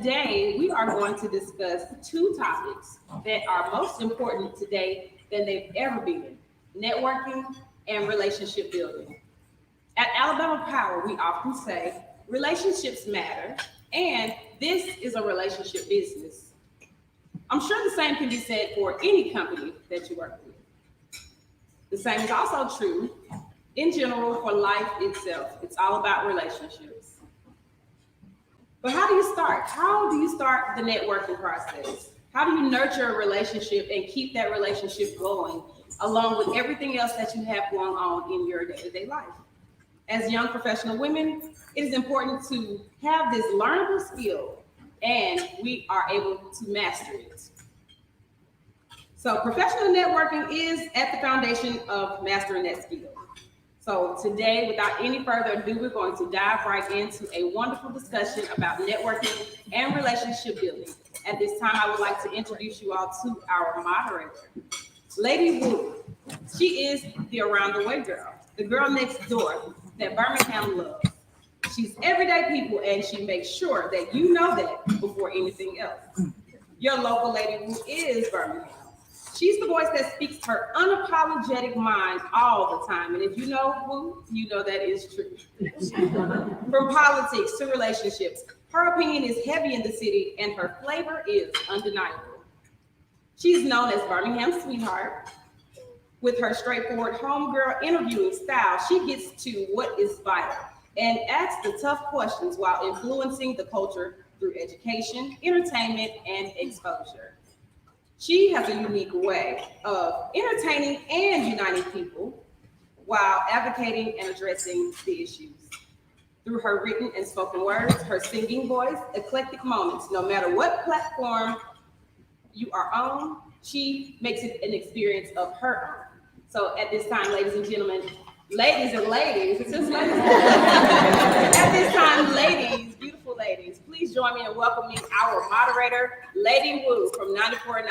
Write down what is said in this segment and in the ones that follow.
today we are going to discuss two topics that are most important today than they've ever been: networking and relationship building. At Alabama Power, we often say relationships matter, and this is a relationship business. I'm sure the same can be said for any company that you work with. The same is also true in general for life itself. It's all about relationships. But how do you start? How do you start the networking process? How do you nurture a relationship and keep that relationship going along with everything else that you have going on in your day-to-day life? As young professional women, it is important to have this learnable skill and we are able to master it. So professional networking is at the foundation of mastering that skill. So today, without any further ado, we're going to dive right into a wonderful discussion about networking and relationship building. At this time, I would like to introduce you all to our moderator, Lady Wu. She is the around the way girl, the girl next door that Birmingham loves. She's everyday people and she makes sure that you know that before anything else. Your local Lady Wu is Birmingham. She's the voice that speaks her unapologetic mind all the time. And if you know Wu, you know that is true. From politics to relationships, her opinion is heavy in the city and her flavor is undeniable. She's known as Birmingham's sweetheart. With her straightforward homegirl interviewing style, she gets to what is vital and asks the tough questions while influencing the culture through education, entertainment, and exposure. She has a unique way of entertaining and uniting people while advocating and addressing the issues. Through her written and spoken words, her singing voice, eclectic moments, no matter what platform you are on, she makes it an experience of her own. So at this time, ladies and gentlemen, ladies and ladies, it's just ladies. At this time, ladies, beautiful ladies, please join me in welcoming our moderator, Lady Wu from 94.9.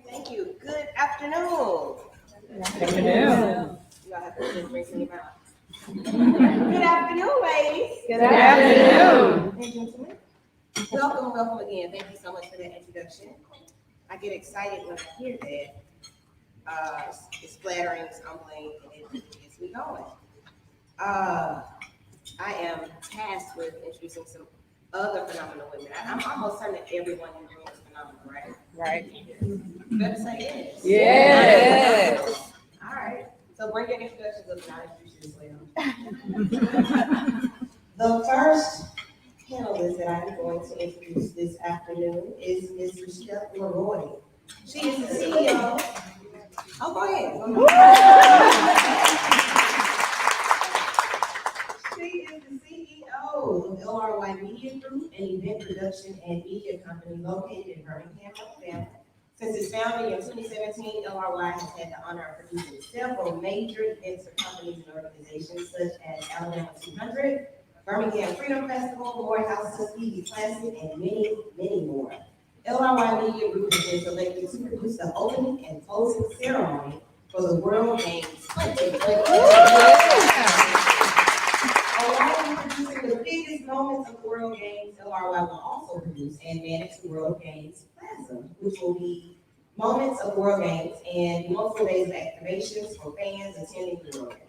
Thank you. Good afternoon. Good afternoon. You all have to drink in your mouth. Good afternoon, ladies. Good afternoon. And gentlemen. Welcome again. Thank you so much for that introduction. I get excited when I hear that. It's flattering, it's humbling, and it gets me going. I am tasked with introducing some other phenomenal women. I'm almost certain that everyone in the room is phenomenal, right? Right. You better say yes. Yes. All right. So bring your introductions up and I'll introduce you as well. The first panelist that I'm going to introduce this afternoon is Ms. Michelle Leroy. She is the CEO. Oh, go ahead. She is the CEO of LRY Media Group, an event production and media company located in Birmingham, Alabama. Since its founding in 2017, LRY has had the honor of producing several major events for companies and organizations such as Alabama 200, Birmingham Freedom Festival, Morehouse Tuskegee Classic, and many, many more. LRY Media Group has been selected to produce the opening and closing ceremony for the World Games 2020. Along with producing the biggest moments of the World Games, LRY will also produce and manage the World Games Plaza, which will be moments of the World Games and multiple days of activations for fans attending the World Games.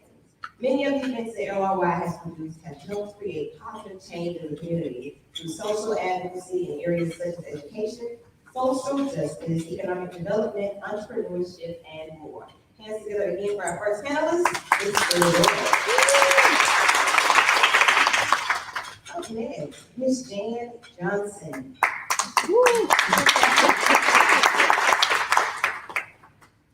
Many of the events that LRY has produced have helped create positive change in the community through social advocacy in areas such as education, social justice, economic development, entrepreneurship, and more. Hands together again for our first panelist. Up next, Ms. Jan Johnson.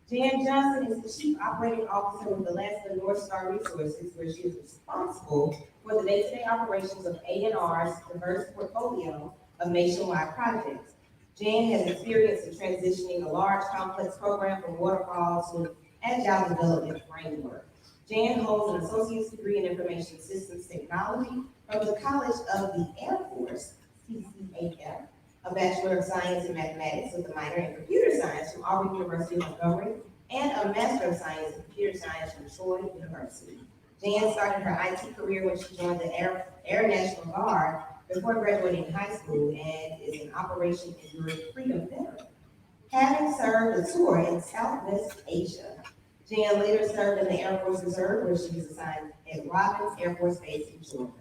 Jan Johnson is the Chief Operating Officer with Alaska North Star Resources, where she is responsible for the day-to-day operations of A&R's diverse portfolio of nationwide projects. Jan has experience in transitioning a large, complex program from waterfall to an agile development framework. Jan holds an associate's degree in information systems technology from the College of the Air Force, CCAF, a Bachelor of Science in Mathematics with a minor in Computer Science from Auburn University, Montgomery, and a Master of Science in Computer Science from Troy University. Jan started her IT career when she joined the Air National Guard before graduating high school and is an Operation Enduring Freedom veteran, having served a tour in Southwest Asia. Jan later served in the Air Force Reserve, where she was assigned at Robbins Air Force Base in Georgia.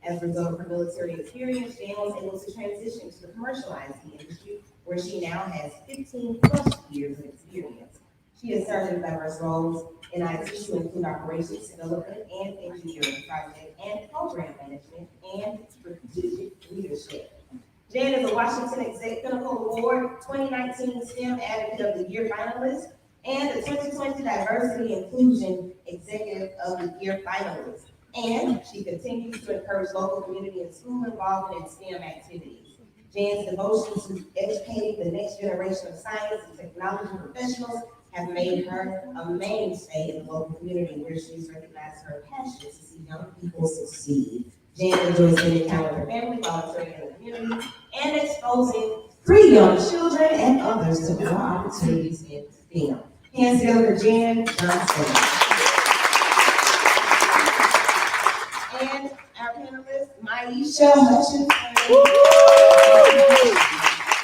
As a result of her military experience, Jan was able to transition to the commercial IT industry, where she now has 15 plus years of experience. She has served in diverse roles in IT to include operations, development, and engineering, project and program management, and strategic leadership. Jan is a Washington Pinnacle Award 2019 STEM Advocate of the Year finalist and the 2020 Diversity Inclusion Executive of the Year finalist. And she continues to encourage local community and school involvement in STEM activities. Jan's devotion to educating the next generation of science and technology professionals have made her a mainstay in the local community, where she's recognized her passion to see young people succeed. Jan enjoys spending time with her family, volunteering in the community, and exposing free young children and others to more opportunities in STEM. Hands together for Jan Johnson. And our panelist, Maisha Hutchins.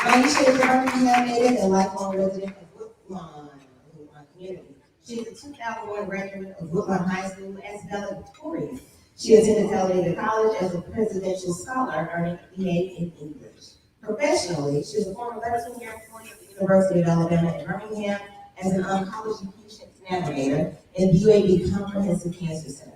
Maisha is a Birmingham native and lifelong resident of Woodlawn community. She is a 2001 graduate of Woodlawn High School as valedictorian. She attended Talladega College as a presidential scholar, earning a BA in English. Professionally, she is a former 13-year employee of the University of Alabama at Birmingham as an oncology patient navigator in the UAB Comprehensive Cancer Center.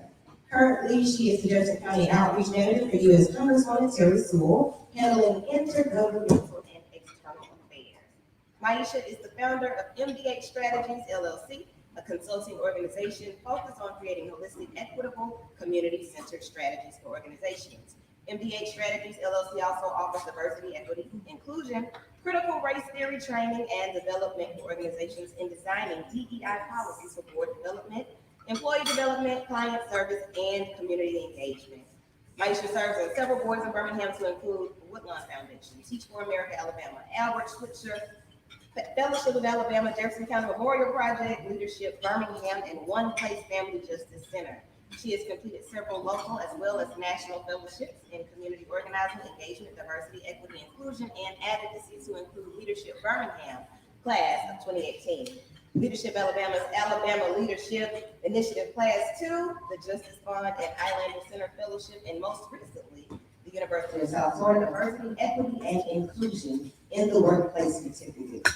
Currently, she is the Jefferson County Outreach Manager for U.S. Congresswoman Terry Sewell, handling intergovernmental and external affairs. Maisha is the founder of MDH Strategies, LLC, a consulting organization focused on creating holistic, equitable, community-centered strategies for organizations. MDH Strategies, LLC also offers diversity, equity, inclusion, critical race theory training, and development for organizations in designing DEI policies for board development, employee development, client service, and community engagement. Maisha serves on several boards in Birmingham to include Woodlawn Foundation, Teach for America Alabama, Albert Schweitzer Fellowship of Alabama, Jefferson County Memorial Project, Leadership Birmingham, and One Place Family Justice Center. She has completed several local as well as national fellowships in community organizing, engagement, diversity, equity, inclusion, and advocacy, to include Leadership Birmingham class of 2018. Leadership Alabama's Alabama Leadership Initiative Class 2, the Justice Fund and Highlander Center Fellowship, and most recently, the University of South Florida Diversity, Equity, and Inclusion in the Workplace Certificate.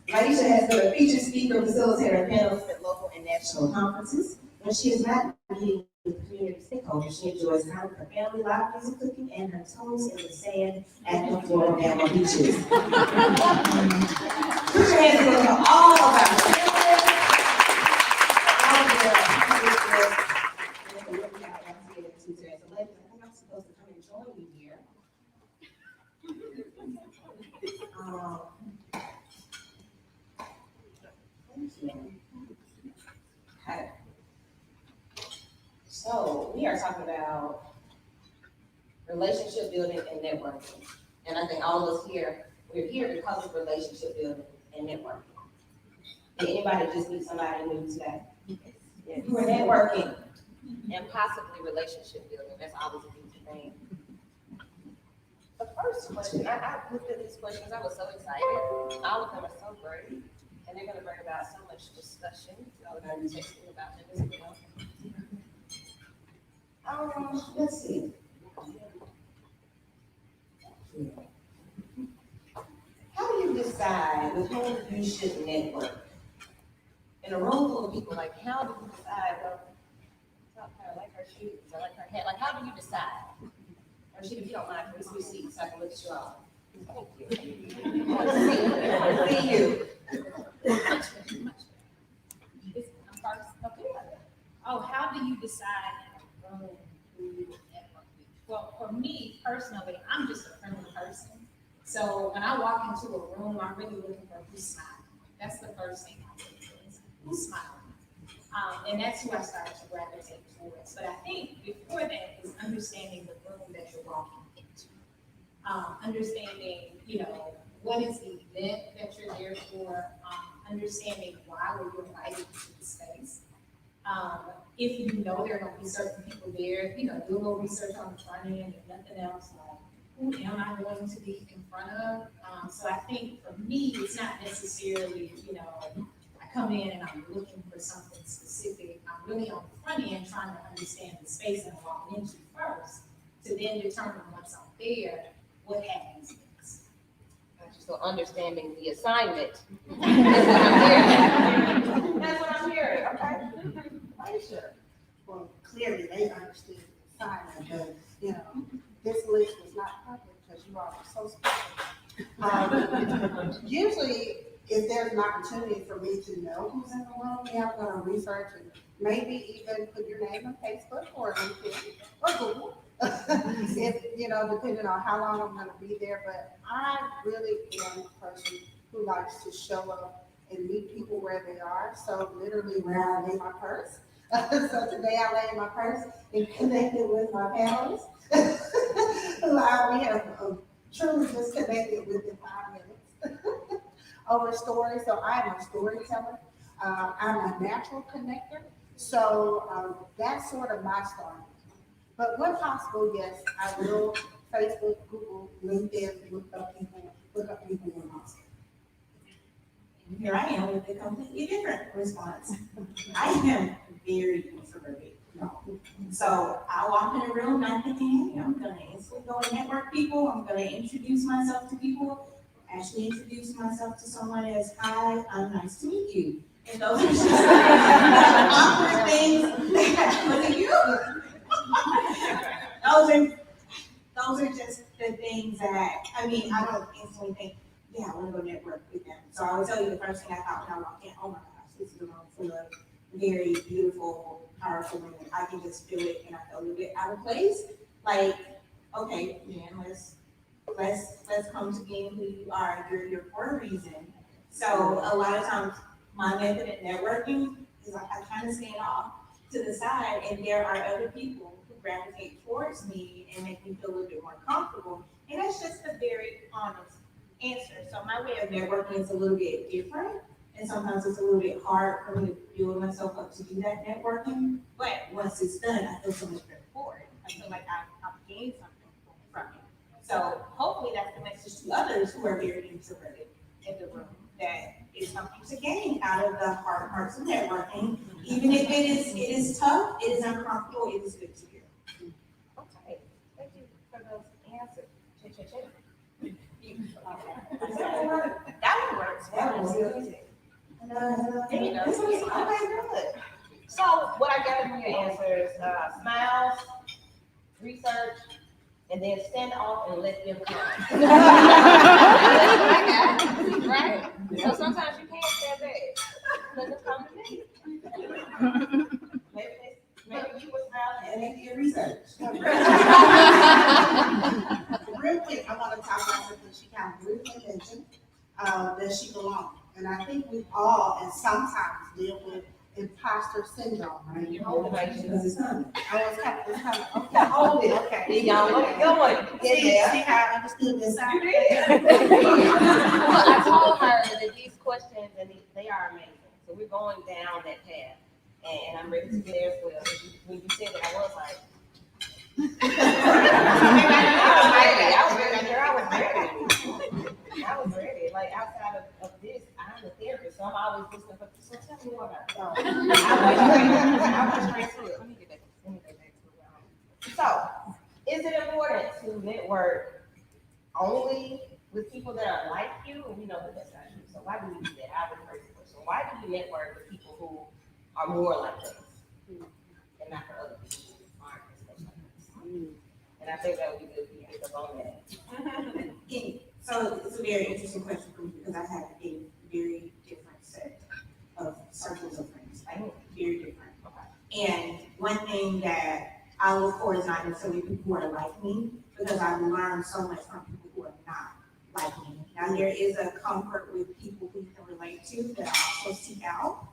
Maisha has been a featured speaker, facilitator, and panelist at local and national conferences. When she is not meeting with community stakeholders, she enjoys time with her family, live music, cooking, and her toes in the sand at the Florida Bama beaches. Put your hands together for all of our panelists. I think I'm supposed to come and join you here. Okay. So we are talking about relationship building and networking. And I think all of us here, we're here because of relationship building and networking. Did anybody just meet somebody new today? Yes. You were networking. And possibly relationship building. That's always a huge thing. The first question, I looked at these questions, I was so excited. All of them are so great, and they're gonna bring about so much discussion. Y'all are gonna be texting about them as well. Let's see. How do you decide with whom you should network? In a room full of people, like, how do you decide, well, I like her shoes, I like her hat, like, how do you decide? Rashida, if you don't mind, please be seated so I can look at you all. Thank you. I want to see you. I'm first. Okay. Oh, how do you decide in a room who you will network with? Well, for me personally, I'm just a friendly person. So when I walk into a room, I'm really looking for who's smiling. That's the first thing I look for, is who's smiling. And that's who I start to gravitate towards. But I think before that is understanding the room that you're walking into. Understanding, what is the event that you're there for? understanding why were you invited to the space. If you know there are gonna be certain people there, do a little research on the front end, if nothing else, like, who am I going to be in front of? So I think for me, it's not necessarily, I come in and I'm looking for something specific. I'm really on the front end trying to understand the space that I'm walking into first, to then determine once I'm there, what happens next. So understanding the assignment. That's what I'm hearing, okay? Aisha. Well, clearly they understood the assignment, but, this list was not public because you all are so special. Usually, if there's an opportunity for me to know who's in the room, I'm gonna research and maybe even put your name on Facebook or LinkedIn or Google. If, depending on how long I'm gonna be there, but I really am a person who likes to show up and meet people where they are, so literally where I lay my purse. So today I laid my purse and connected with my panelists. We have truly just connected within 5 minutes over stories. So I am a storyteller. I'm a natural connector. So that's sort of my story. But when possible, yes, I will Facebook, Google, LinkedIn, look up people when possible. Here I am with a completely different response. I am very introverted. So I walk in a room, not thinking, hey, I'm gonna instantly go and network people. I'm gonna introduce myself to people. Actually introduce myself to someone as, hi, I'm nice to meet you. And those are just awkward things. Look at you. Those are just the things that, I don't instantly think, yeah, I want to go network with them. So I will tell you the first thing I thought when I walked in, oh my gosh, this is a room full of very beautiful, powerful women. I can just feel it, and I feel a little bit out of place. Like, okay, man, let's come to being who you are. You're here for a reason. So a lot of times, my method at networking is like I kind of stand off to the side, and there are other people who gravitate towards me and make me feel a little bit more comfortable. And that's just a very honest answer. So my way of networking is a little bit different, and sometimes it's a little bit hard for me to build myself up to do that networking. But once it's done, I feel so much better for it. I feel like I've gained something from it. So hopefully that's the message to others who are very introverted in the room, that is something to gain out of the hard parts of networking. Even if it is tough, it is uncomfortable, it is good to hear. Okay, thank you for those answers. That one works. That was good. There you go. Okay, good. So what I gathered from your answers, smiles, research, and then stand off and let them come. Right? So sometimes you can't stand back. Let them come to me. Maybe you were smiling And then your research. Real quick, I want to talk about something she kind of briefly mentioned, that she belongs. And I think we all, and sometimes deal with imposter syndrome, right? your motivation. Because it's coming. It's kind of, okay, hold it, okay. Y'all look good. See how I understood this? You did. Well, I told her that these questions, and they are amazing. So we're going down that path. And I'm ready to get there as well. When you said that, I was like, I was ready. Like outside of this, I'm a therapist, so I'm always listening for, so tell me more about it. I went straight to it. Let me get back to it. So, is it important to network only with people that are like you? And we know that that's not true. So why do we do that? I would first question. Why do we network with people who are more like us and not for other people who aren't as much like us? And I think that would be good for you to pick up on that. So it's a very interesting question for me because I have a very different set of circles of friends, like very different. And one thing that I look for is not necessarily people who are like me, because I've learned so much from people who are not like me. Now there is a comfort with people who you can relate to that I also seek out.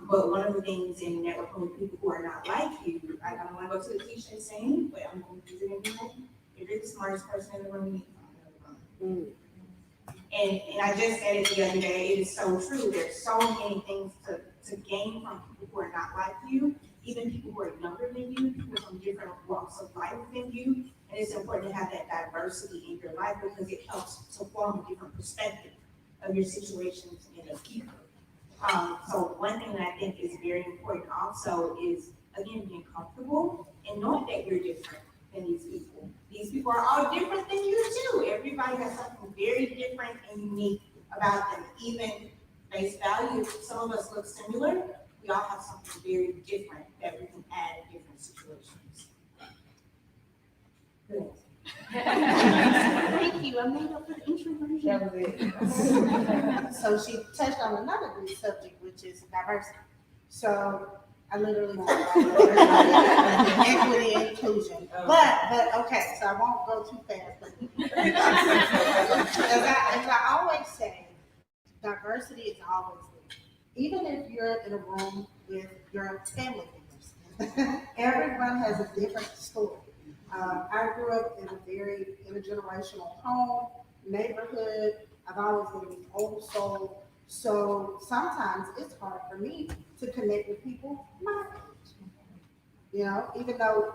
But one of the things in networking with people who are not like you, I don't want to go to the cliche saying, but I'm going to use it anyway. If you're the smartest person in the room, you need to find another room. And I just said it the other day, it is so true. There's so many things to gain from people who are not like you, even people who are younger than you, people from different walks of life than you. And it's important to have that diversity in your life because it helps to form a different perspective of your situations and of people. So one thing that I think is very important also is, again, being comfortable and knowing that you're different than these people. These people are all different than you too. Everybody has something very different and unique about them. Even face value, some of us look similar. We all have something very different that we can add in different situations. Good. Thank you, I made up for the introversion. That was it. So she touched on another good subject, which is diversity. So I literally talked about equity and inclusion. But okay, so I won't go too fast. But as I always say, diversity is always there. Even if you're in a room with your family members, everyone has a different story. I grew up in a very intergenerational home, neighborhood. I've always been an old soul. So sometimes it's hard for me to connect with people my age. You know, even though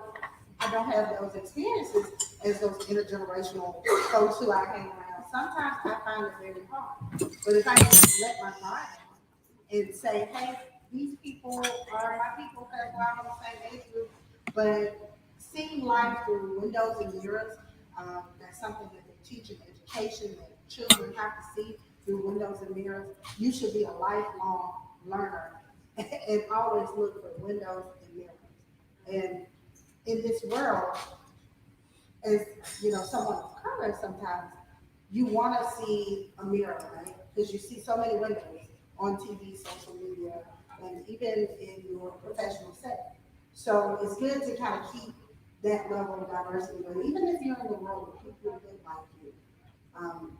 I don't have those experiences as those intergenerational folks who I hang around, sometimes I find it very hard. But if I can let my guard down and say, hey, these people are my people because we're all on the same age group, but seeing life through windows and mirrors, that's something that they teach in education, that children have to see through windows and mirrors. You should be a lifelong learner and always look for windows and mirrors. And in this world, as you know, someone of color, sometimes you want to see a mirror, right? Because you see so many windows on TV, social media, and even in your professional setting. So it's good to kind of keep that level of diversity. But even if you're in the world with people who look like you,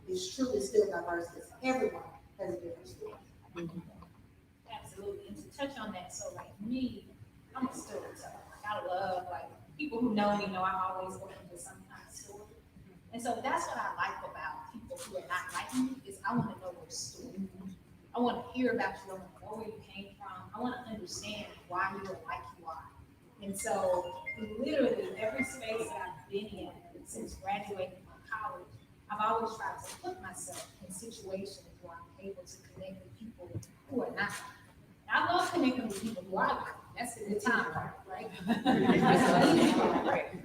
it's truly still diverse because everyone has a different story. Absolutely, and to touch on that, so like me, I'm a storyteller. Like I love, like, people who know me know I'm always looking for some kind of story. And so that's what I like about people who are not like me, is I want to know their story. I want to hear about you, I want to know where you came from, I want to understand why you are like you are. And so literally every space that I've been in since graduating from college, I've always tried to put myself in situations where I'm able to connect with people who are not. I love connecting with people who are like. That's the good time part, right?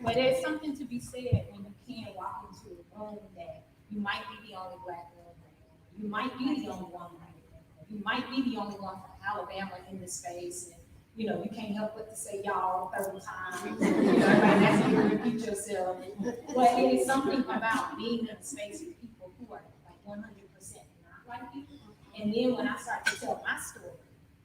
But there's something to be said when you can walk into a room that you might be the only Black girl, you might be the only one, you might be the only one from Alabama in this space, and you know, you can't help but to say y'all 30 times. You know, right? That's you repeat yourself. But it is something about being in a space with people who are like 100% not like you. And then when I start to tell my story,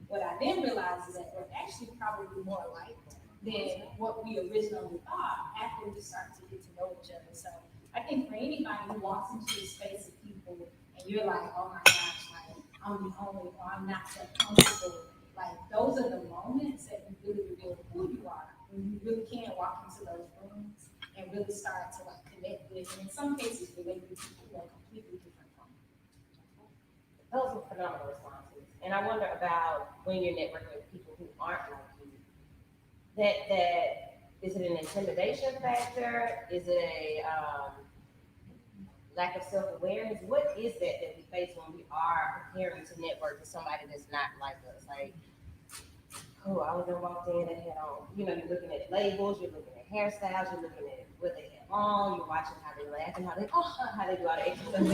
what I then realize is that we're actually probably more alike than what we originally thought after we start to get to know each other. So I think for anybody who walks into a space of people and you're like, oh my gosh, like I'm the only, or I'm not so comfortable. Like those are the moments that you really reveal who you are, when you really can walk into those rooms and really start to like connect with, and in some cases relate with people who are completely different from you. Those are phenomenal responses. And I wonder about when you're networking with people who aren't like you. That is it an intimidation factor? Is it a lack of self-awareness? What is that we face when we are preparing to network with somebody that's not like us? Like, oh, I was gonna walk in and had on, you know, you're looking at labels, you're looking at hairstyles, you're looking at what they have on, you're watching how they laugh and how they do all the extra stuff.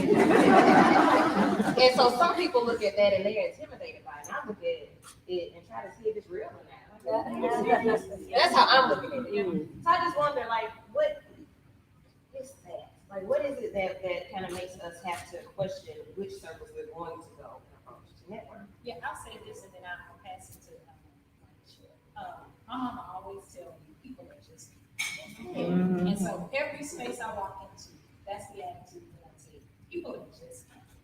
And so some people look at that and they're intimidated by it. And I look at it and try to see if it's real or not. That's how I'm looking at it. So I just wonder, like, what is that? Like, what is it that kind of makes us have to question which circles we're going to go and approach to network? Yeah, I'll say this and then I'll pass it to my mama always tell me people are just people. And so every space I walk into, that's the attitude that I take. People are just people.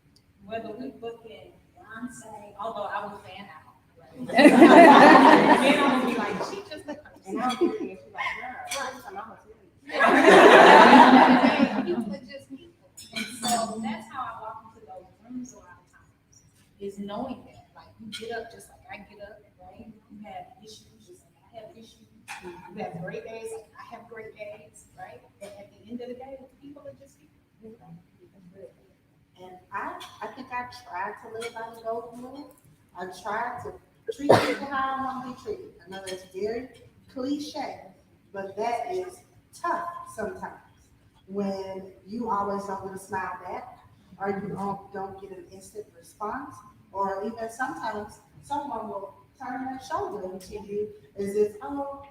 Whether we book in Beyonce, although I would fan out. Right? Then I'm gonna be like, she just a person. And I'm thinking, she's like, girl, I'm a People are just people. And so that's how I walk into those You have great days, like I have great days, right? And at the end of the day, people are just people. You know? That's real. And I think I tried to live by the golden rule. I tried to treat people how I want to be treated. I know that's very cliche, but that is tough sometimes when you always don't get a smile back, or you don't get an instant response, or even sometimes someone will turn their shoulder to you as if, oh,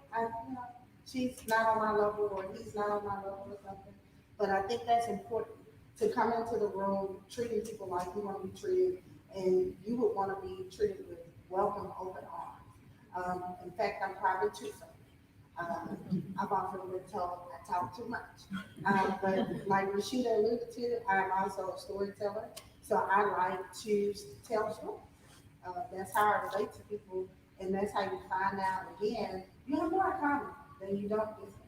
she's not on my level, or he's not on my level, or something. But I think that's important to come into the room treating people like you want to be treated, and you would want to be treated with welcome, open arms. In fact, I'm probably too friendly. I've often been told I talk too much. But like Rashida alluded to, I'm also a storyteller, so I like to tell stories. That's how I relate to people, and that's how you find out, again, you have more in common than you don't with them.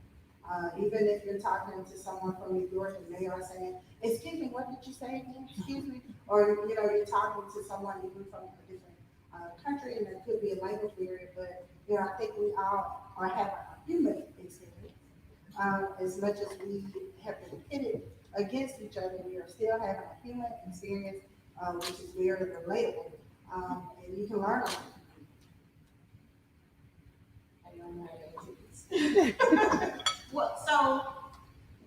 Even if you're talking to someone from New York and they are saying, excuse me, what did you say again? Excuse me. Or, you're talking to someone even from a different country, and it could be a language barrier, but, I think we all are having a human experience. As much as we have been pitted against each other, we are still having a human experience, which is very relatable, and you can learn a lot. I don't know how to answer this. Well, so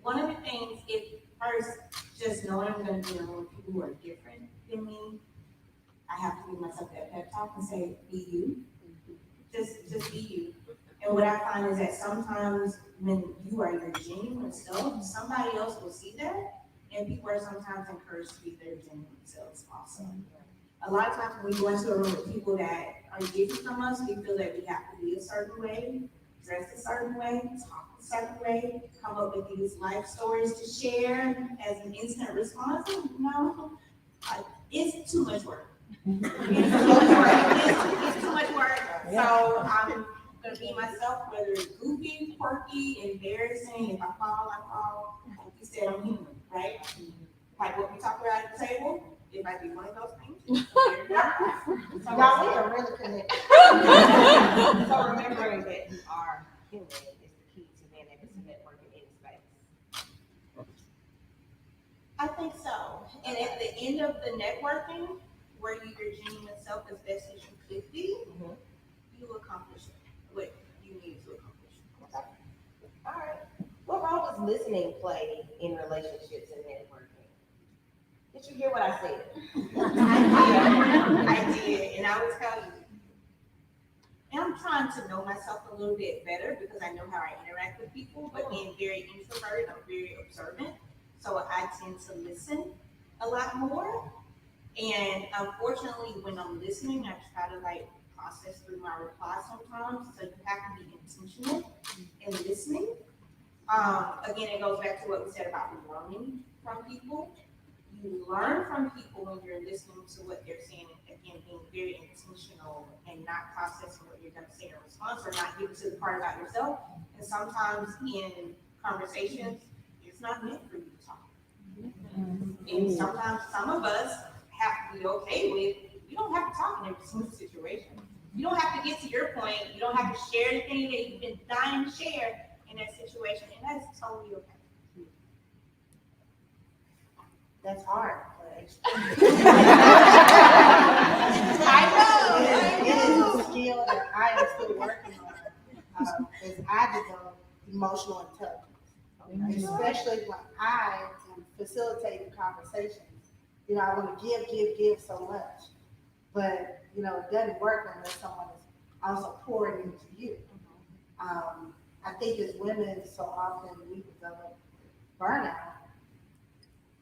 one of the things is first, just knowing I'm going to be around people who are different than me. I have to give myself that pep talk and say, be you. Just be you. And what I find is that sometimes when you are your genuine self, somebody else will see that, and people are sometimes encouraged to be their genuine selves also. A lot of times when we go into a room with people that are different from us, we feel that we have to be a certain way, dress a certain way, talk a certain way, come up with these life stories to share as an instant response. No, it's too much work. It's too much work. So I'm gonna be myself, whether it's goofy, quirky, embarrassing. If I fall, I fall. Like you said, I'm human, right? Like what we talked about at the table, it might be one of those things. Y'all, we are really connected. So remembering that you are human is the key to being able to network in any space. I think so. And at the end of the networking, where you your genuine self as best as you could be, you accomplish what you need to accomplish. Okay. All right. What role does listening play in relationships and networking? Did you hear what I said? I did, and I will tell you. And I'm trying to know myself a little bit better because I know how I interact with people, but being very introverted, I'm very observant. So I tend to listen a lot more. And unfortunately, when I'm listening, I try to process through my reply sometimes. So you have to be intentional in listening. Again, it goes back to what we said about learning from people. You learn from people when you're listening to what they're saying, and again, being very intentional and not processing what you're going to say in response, or not getting to the part about yourself. And sometimes in conversations, it's not meant for you to talk. And sometimes some of us have to be okay with, you don't have to talk in every single situation. You don't have to get to your point. You don't have to share anything that you've been dying to share in that situation, and that's totally okay. That's hard. I It is a skill that I am still working on as I develop emotional intelligence, especially when I am facilitating conversations. I want to give so much, but it doesn't work unless someone is also pouring into you. I think as women, so often we develop burnout.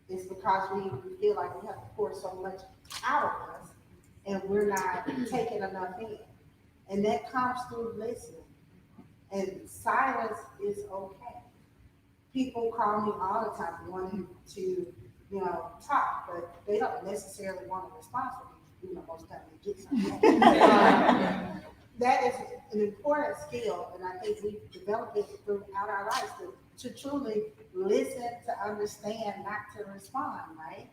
It's because we feel like we have to pour so much out of us, and we're not taking enough in. And that comes through listening. And silence is okay. People call me all the time wanting to, talk, but they don't necessarily want a response from me. Most of the time they get something. That is an important skill, and I think we develop it throughout our lives to truly listen, to understand, not to respond, right?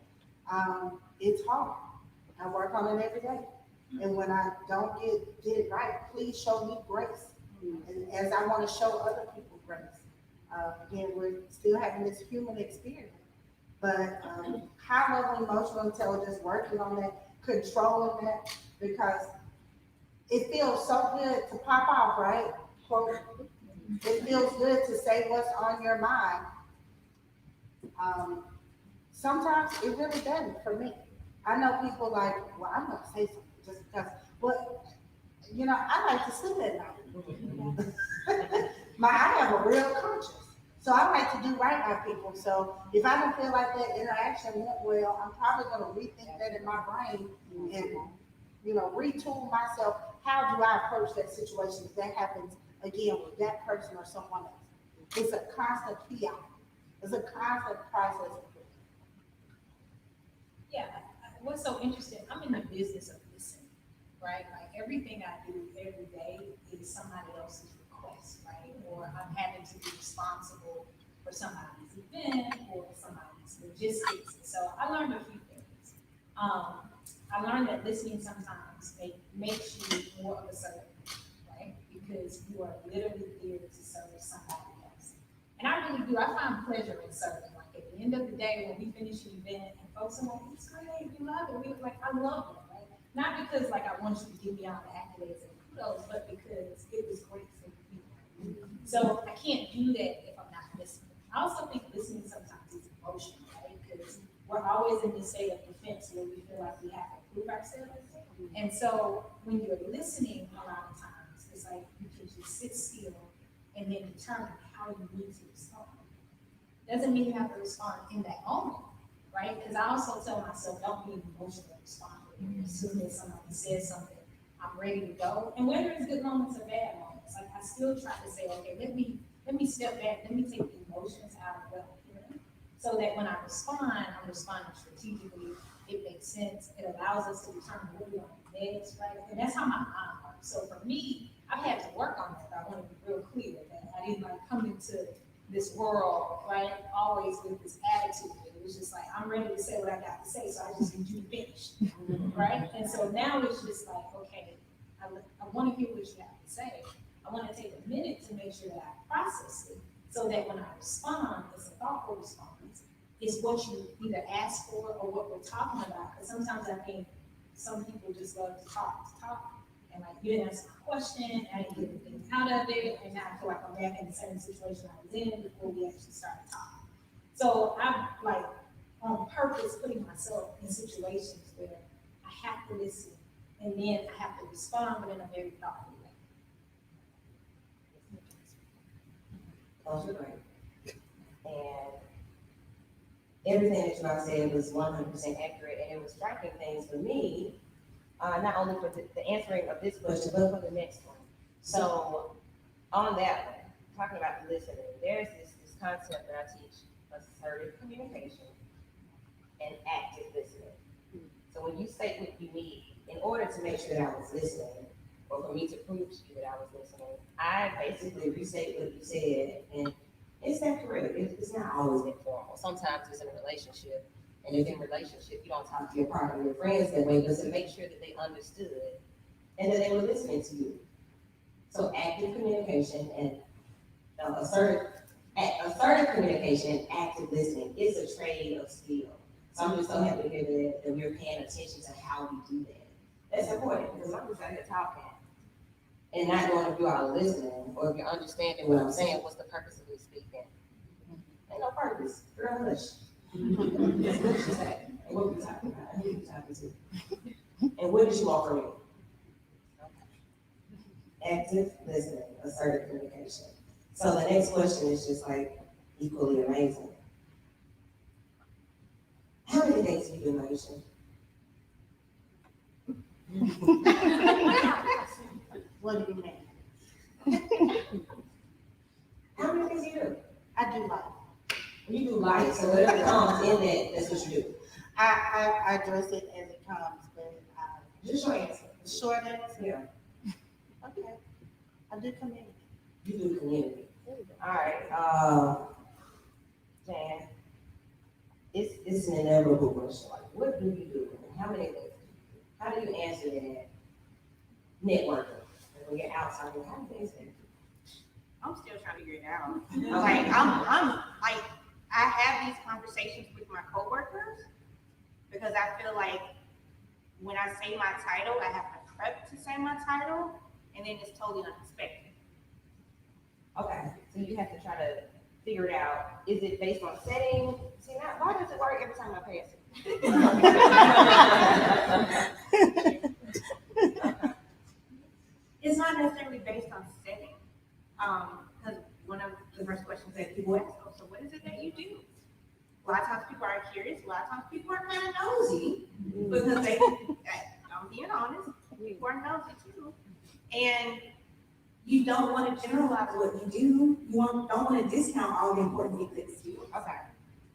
It's hard. I work on it every day. And when I don't get it right, please show me grace And as I want to show other people grace, again, we're still having this human experience. But high level emotional intelligence, working on that, controlling that, because it feels so good to pop off, right? Quote, it feels good to say what's on your mind. Sometimes it really doesn't for me. I know people like, well, I'm gonna say something just because, but I like to sleep at night. I have a real conscience. So I like to do right by people. So if I don't feel like that interaction went well, I'm probably gonna rethink that in my brain and, retool myself. How do I approach that situation if that happens again with that person or someone else? It's a constant fiat. It's a constant process. Yeah, what's so interesting, I'm in the business of listening, right? Like everything I do every day is somebody else's request, right? Or I'm having to be responsible for somebody's event or somebody's logistics. And so I learned a few things. I learned that listening sometimes makes you more of a servant, right? Because you are literally there to serve somebody else. And I really do, I find pleasure in serving. Like at the end of the day, when we finish an event and folks are like, it's great, we love it. I love it, right? Not because like I want you to give me all the accolades and kudos, but because it was great for you. So I can't do that if I'm not listening. I also think listening sometimes is emotional, right? Because we're always in this state of defense where we feel like we have to prove ourselves. And so when you're listening, a lot of times, it's like you can just sit still and then determine how you need to respond. Doesn't mean you have to respond in that moment, right? Because I also tell myself, don't be an emotional responder. As soon as somebody says something, I'm ready to go. And whether it's good moments or bad moments, like I still try to say, okay, let me step back, let me take the emotions out of what I'm hearing, so that when I respond, I'm responding strategically. It makes sense. It allows us to determine what we want next, right? And that's how my mind works. So for me, I've had to work on that. I want to be real clear that I didn't come into this world, right, always with this attitude. It was just like, I'm ready to say what I got to say, so I just need you to finish, right? And so now it's just like, okay, I want to hear what you have to say. I want to take a minute to make sure that I process it, so that when I respond, it's a thoughtful response. It's what you either ask for or what we're talking about. Because sometimes I think some people just love to talk, and like you didn't answer my question, I didn't get anything out of it, and now I feel like I'm back in the same situation I was in before we actually started talking. So I'm like on purpose putting myself in situations where I have to listen, and then I have to respond, but in a very thoughtful way. Those are great. And everything that you all said was 100% accurate, and it was striking things for me, not only for the answering of this question, but for the next one. So on that one, talking about listening, there's this concept that I teach, assertive communication and active listening. So when you say what you need, in order to make sure that I was listening, or for me to prove to you that I was listening, I basically restate what you said, and it's that correct. It's not always informal. Sometimes it's in a relationship, and if in a relationship you don't talk to your partner or your friends that way, but to make sure that they understood and that they were listening to you. So active communication and assertive communication, active listening is a trade of skill. So I'm just so happy to hear that we're paying attention to how we do that. That's important because I'm just out here talking and not knowing if you are listening or if you're understanding what I'm saying. What's the purpose of me speaking? Ain't no purpose. Girl, hush. Just what you say. And what we talking about. Who you talking to? And what did you want from me? Okay. Active listening, assertive communication. So the next question is just like equally amazing. How many things do you do, Maisha? What do you mean? How many things do you do? I do life. You do life, so whatever comes in that, that's what you do. I address it as it comes, but Just your answer. short answer. Yeah. Okay. I do community. You do community. All right. Jan, it's an inevitable question. Like, what do you do? And how many things do you do? How do you answer that? Networking. When you're outside, how many things do you do? I'm still trying to figure it out. Like, I'm like, I have these conversations with my coworkers because I feel like when I say my title, I have to prep to say my title, and then it's totally unexpected. Okay, so you have to try to figure it out. Is it based on setting? See, now, why does it work every time I pass it? It's not necessarily based on setting, because one of the first questions that people ask, oh, so what is it that you do? A lot of times people are curious, a lot of times people are kind of nosy, because they, I'm being honest, people are nosy too. And you don't want to generalize what you do, don't want to discount all the important things that you do. Okay.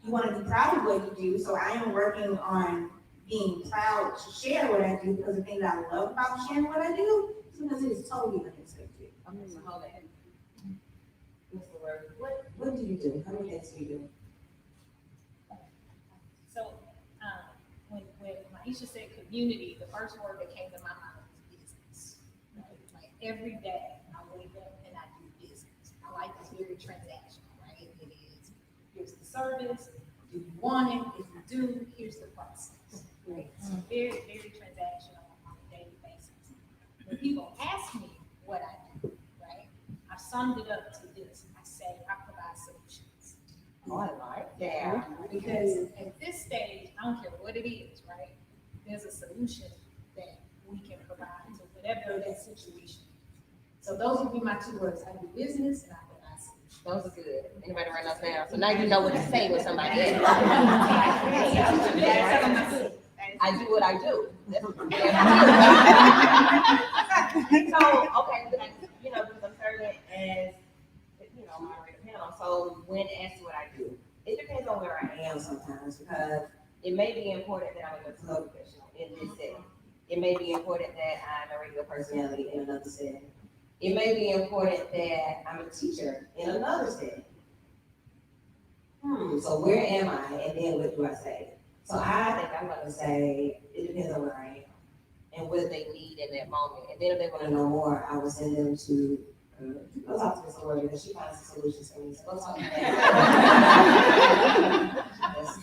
You want to be proud of what you do, so I am working on being proud to share what I do, because the thing that I love about sharing what I do is because it is totally unexpected. Okay, so hold on. Mr. Word. What do you do? How many things do you do? So, when Maisha said community, the first word that came to my mind was business. Right? Like every day I wake up and I do business. I like it's very transactional, right? It is, here's the service, do you want it? If you do, here's the process. Right? So very, very transactional on a daily basis. When people ask me what I do, right? I've summed it up to this. I say I provide solutions. Oh, I like that. Because at this stage, I don't care what it is, right? There's a solution that we can provide to whatever that situation is. So those would be my two words. I do business and I provide solutions. Those are good. Anybody write those down? So now you know what to say with somebody else. I do what I do. So, okay, you know, because I'm serving as, you know, moderator panel. So when asked what I do, it depends on where I am sometimes, because it may be important that I'm a flow professional in this setting. It may be important that I'm a radio personality in another setting. It may be important that I'm a teacher in another setting. So where am I? And then what do I say? So I think I'm going to say it depends on where I am and what they need in that moment. And then if they want to know more, I will send them to go talk to Miss Lori, because she finds the solutions for me. So go talk to her.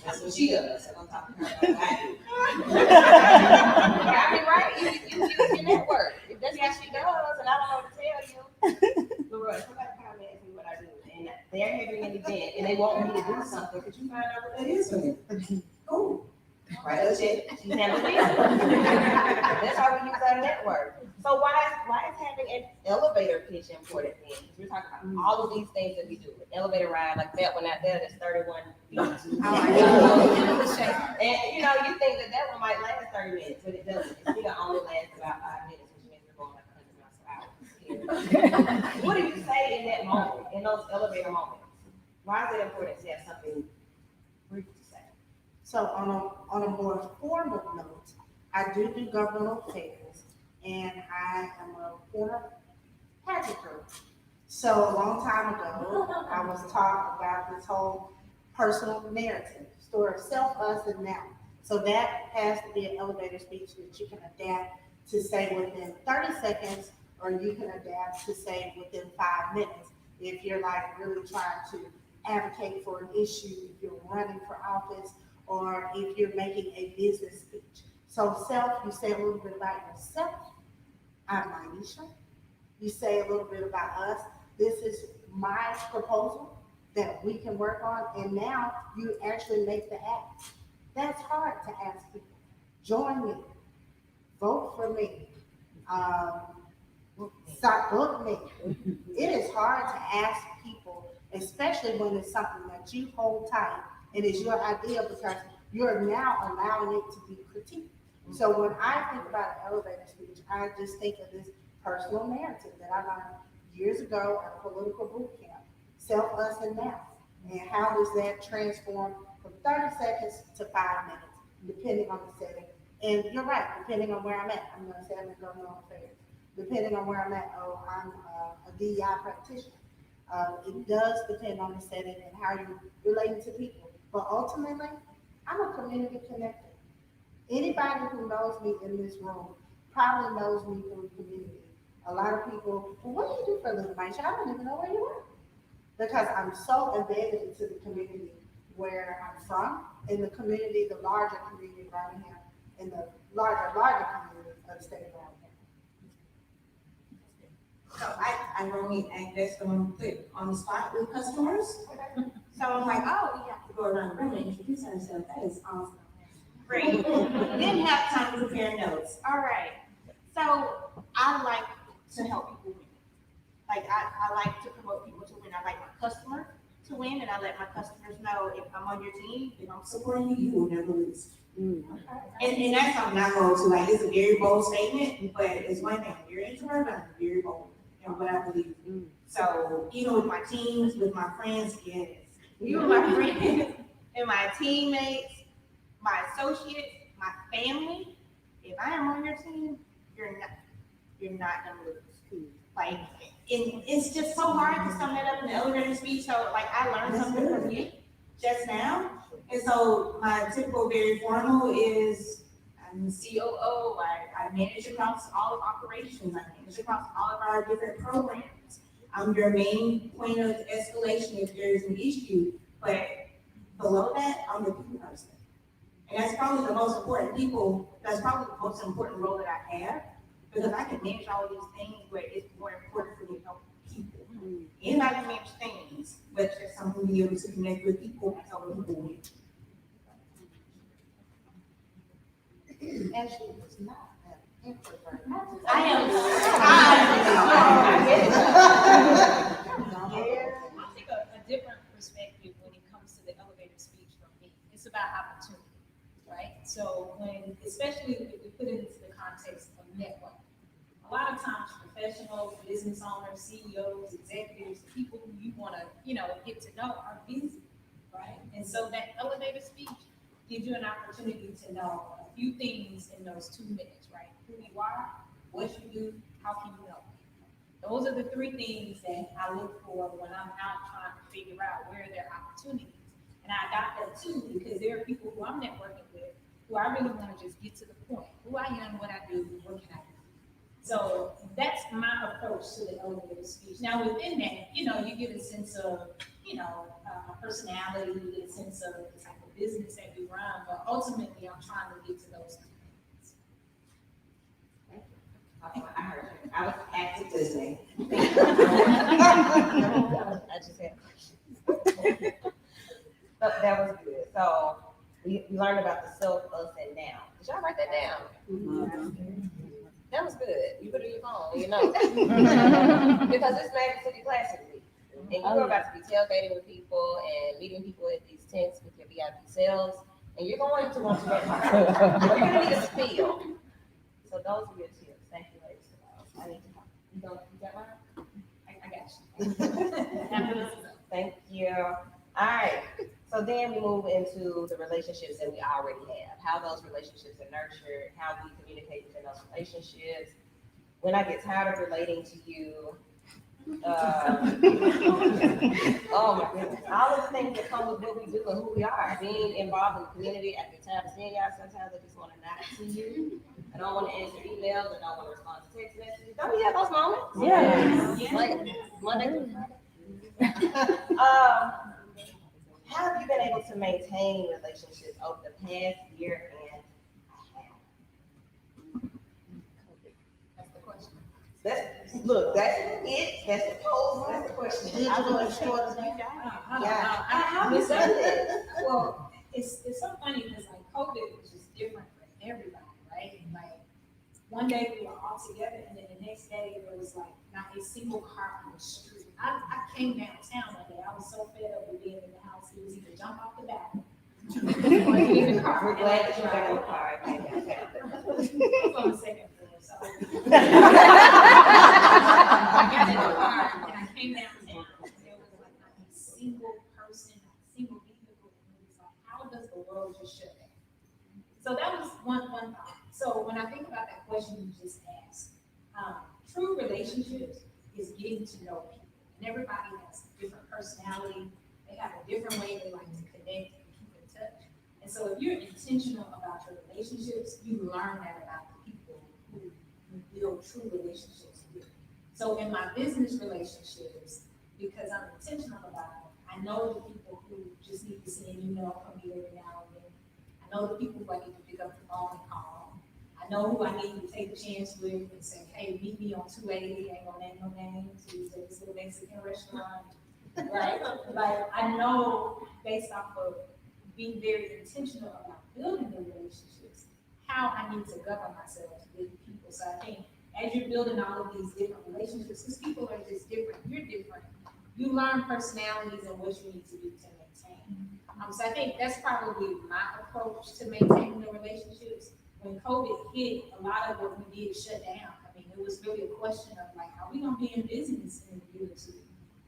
That's what she does. So go talk to her like I do. I mean, right? You network. If that's what she does, and I don't know what to tell you. Leroy, somebody comment and see what I do. And they're having an event, and they want me to do something. Could you find out what that is for me? Cool. Right, that's it. She's handling it. That's how we use our network. So why is having an elevator pitch important then? Because we're talking about all of these things that we do. An elevator ride like that one out there, that's 31 feet. And you know, you think that one might last 30 minutes, but it doesn't. It's still only lasts about 5 minutes, which means we're going like 100 miles per hour. What do you say in that moment, in those elevator moments? Why is it important to have something brief to say? So on a more formal note, I do governmental affairs, and I am a former packager. So a long time ago, I was taught about this whole personal narrative, story of self, us, and now. So that has to be an elevator speech that you can adapt to say within 30 seconds, or you can adapt to say within 5 minutes. If you're like really trying to advocate for an issue, if you're running for office, or if you're making a business speech. So self, you say a little bit about yourself. I'm Maisha. You say a little bit about us. This is my proposal that we can work on, and now you actually make the act. That's hard to ask people. Join me. Vote for me. Support me. It is hard to ask people, especially when it's something that you hold tight and it's your idea, because you're now allowing it to be critiqued. So when I think about an elevator speech, I just think of this personal narrative that I learned years ago at a political boot camp, self, us, and now. And how does that transform from 30 seconds to 5 minutes, depending on the setting. And you're right, depending on where I'm at. I'm going to say I'm in governmental affairs. Depending on where I'm at, I'm a DEI practitioner. It does depend on the setting and how you're relating to people. But ultimately, I'm a community connector. Anybody who knows me in this room probably knows me through community. A lot of people, well, what do you do for a living, Maisha? I don't even know where you work. Because I'm so embedded into the community where I'm from, in the community, the larger community of Birmingham, in the larger community of the state of Birmingham. So I normally act that's the one put on the spot with customers. So I'm like, oh, we have to go around the room and introduce ourselves. That is awesome. Great. Didn't have time to prepare notes. All right. So I like to help people win. Like I like to promote people to win. I like my customer to win, and I let my customers know if I'm on your team, if I'm supporting you, you will never lose. And that's something I hold to. Like, it's a very bold statement, but it's one thing. You're introvert, but I'm very bold in what I believe. So even with my teams, with my friends, yes, even with my friends and my teammates, my associates, my family, if I am on your team, you're not gonna lose. Like, it's just so hard to sum that up in the elevator speech. So like, I learned something from you just now. And so my typical very formal is, I'm the COO, I manage across all of operations, I manage across all of our different programs. I'm your main point of escalation if there's an issue, but below that, I'm the people person. And that's probably the most important role that I have, because I can manage all of these things, but it's more important for me to help people. Anybody can manage things, but it's just something to be able to connect with people and help people win. And she was not an introvert. I am. I take a different perspective when it comes to the elevator speech from me. It's about opportunity, right? So especially if we put it into the context of networking, a lot of times professionals, business owners, CEOs, executives, people who you want to, get to know are busy, right? And so that elevator speech gives you an opportunity to know a few things in those 2 minutes, right? Who you are, what you do, how can you help? Those are the 3 things that I look for when I'm out trying to figure out where there are opportunities. And I got that too, because there are people who I'm networking with who I really want to just get to the point. Who I am, what I do, what can I do? So that's my approach to the elevator speech. Now within that, you get a sense of, personality, you get a sense of the type of business that we run, but ultimately I'm trying to get to those 2 things. I heard you. I was active this day. I just had a question. That was good. So we learned about the self, us, and now. Did y'all write that down? That was good. You put it in your phone, because it's Magic City Classic Week. And you're about to be tailgating with people and meeting people at these tents with your VIP selves. And you're going to want to get You're going to need a spiel. So those are your tips. Thank you, ladies. I need to talk. You got mine? I got you. Thank you. All right. So then we move into the relationships that we already have, how those relationships are nurtured, how we communicate within those relationships. When I get tired of relating to you, oh my goodness, all of the things that come with what we do and who we are, being involved in the community after time seeing y'all, sometimes I just want to not see you. I don't want to answer emails, I don't want to respond to text messages. Don't we have those moments? Yes. Like Monday through Friday. How have you been able to maintain relationships over the past year and a half? That's the question. That's it. That's the pose. That's the question. I will ensure that you I was well, it's so funny because like COVID was just different for everybody, right? And like one day we were all together, and then the next day there was like not a single car on the street. I came downtown one day. I was so fed up with being in the house. It was either jump off the balcony or get in the car. We're glad that you got in the car. I was on the second floor, so I got in the car and I came downtown. And there was like not a single person, not a single vehicle. And it was like, how does the world just shut down? So that was one thought. So when I think about that question you just asked, true relationships is getting to know people. And everybody has a different personality. They have a different way they like to connect and keep in touch. And so if you're intentional about your relationships, you learn that about the people who you build true relationships with. So in my business relationships, because I'm intentional about it, I know the people who just need to see an email from me every now and then. I know the people who I need to pick up the phone and call. I know who I need to take a chance with and say, hey, meet me on 280, ain't gonna name no names, who's at this little Mexican restaurant. Right? Like, I know based off of being very intentional about building the relationships, how I need to govern myself with people. So I think as you're building all of these different relationships, because people are just different, you're different. You learn personalities and what you need to do to maintain. So I think that's probably my approach to maintaining the relationships. When COVID hit, a lot of what we did shut down. I mean, it was really a question of like, are we gonna be in business in a year or two?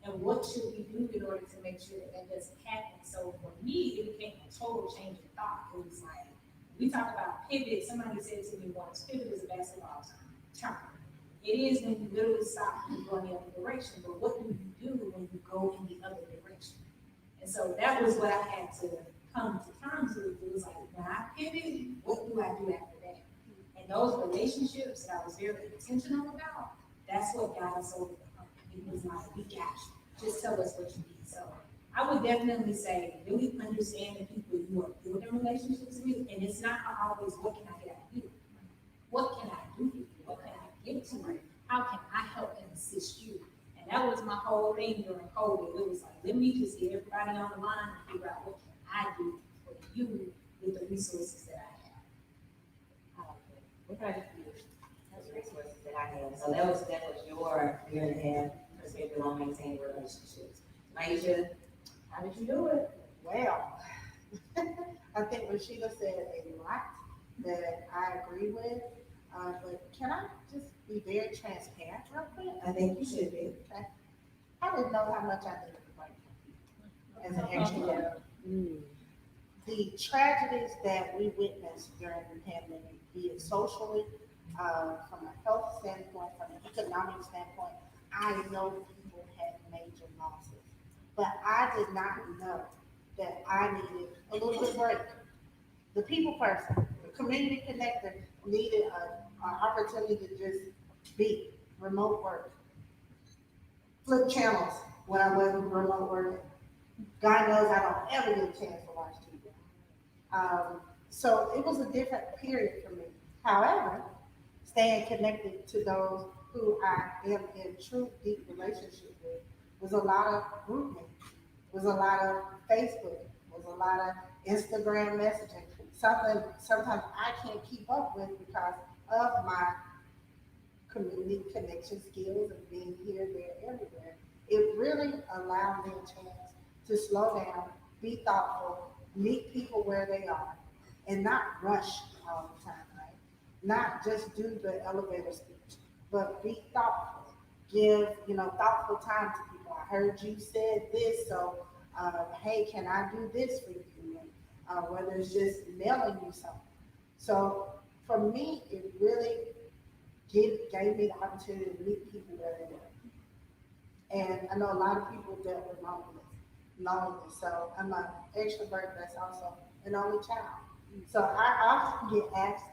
And what should we do in order to make sure that that doesn't happen? So for me, it became a total change of thought. It was like, we talk about pivot. Somebody said to me once, pivot is a basketball term. It is when you literally stop and go in the other direction, but what do you do when you go in the other direction? And so that was what I had to come to terms with. It was like, when I pivot, what do I do after that? And those relationships that I was very intentional about, that's what got us over the hump. It was like, we got you. Just tell us what you need. So I would definitely say, really understand the people you are building relationships with. And it's not always, what can I get out of you? What can I do for you? What can I give to you? How can I help and assist you? And that was my whole thing during COVID. It was like, let me just get everybody on the line and figure out what can I do for you with the resources that I have. What can I do for you? Those resources that I have. So that was your year and a half perspective on maintaining relationships. Maisha, how did you do it? Well, I think Rashida said a lot that I agree with, but can I just be very transparent real quick? I think you should be. Okay. I didn't know how much I needed to break from people as an extrovert. The tragedies that we witnessed during the pandemic, be it socially, from a health standpoint, from an economic standpoint, I know people had major losses. But I did not know that I needed a little bit of break. The people person, the community connector needed an opportunity to just be remote work. Flip channels when I wasn't remote working. God knows I don't ever get a chance to watch TV. So it was a different period for me. However, staying connected to those who I am in true deep relationship with was a lot of GroupMe, was a lot of Facebook, was a lot of Instagram messaging. Something sometimes I can't keep up with because of my community connection skills of being here, there, everywhere. It really allowed me a chance to slow down, be thoughtful, meet people where they are, and not rush all the time, right? Not just do the elevator speech, but be thoughtful. Give, thoughtful time to people. I heard you said this, so hey, can I do this for you? And, whether it's just mailing you something. So for me, it really gave me the opportunity to meet people where they were. And I know a lot of people dealt with loneliness. So I'm an extrovert that's also an only child. So I often get asked,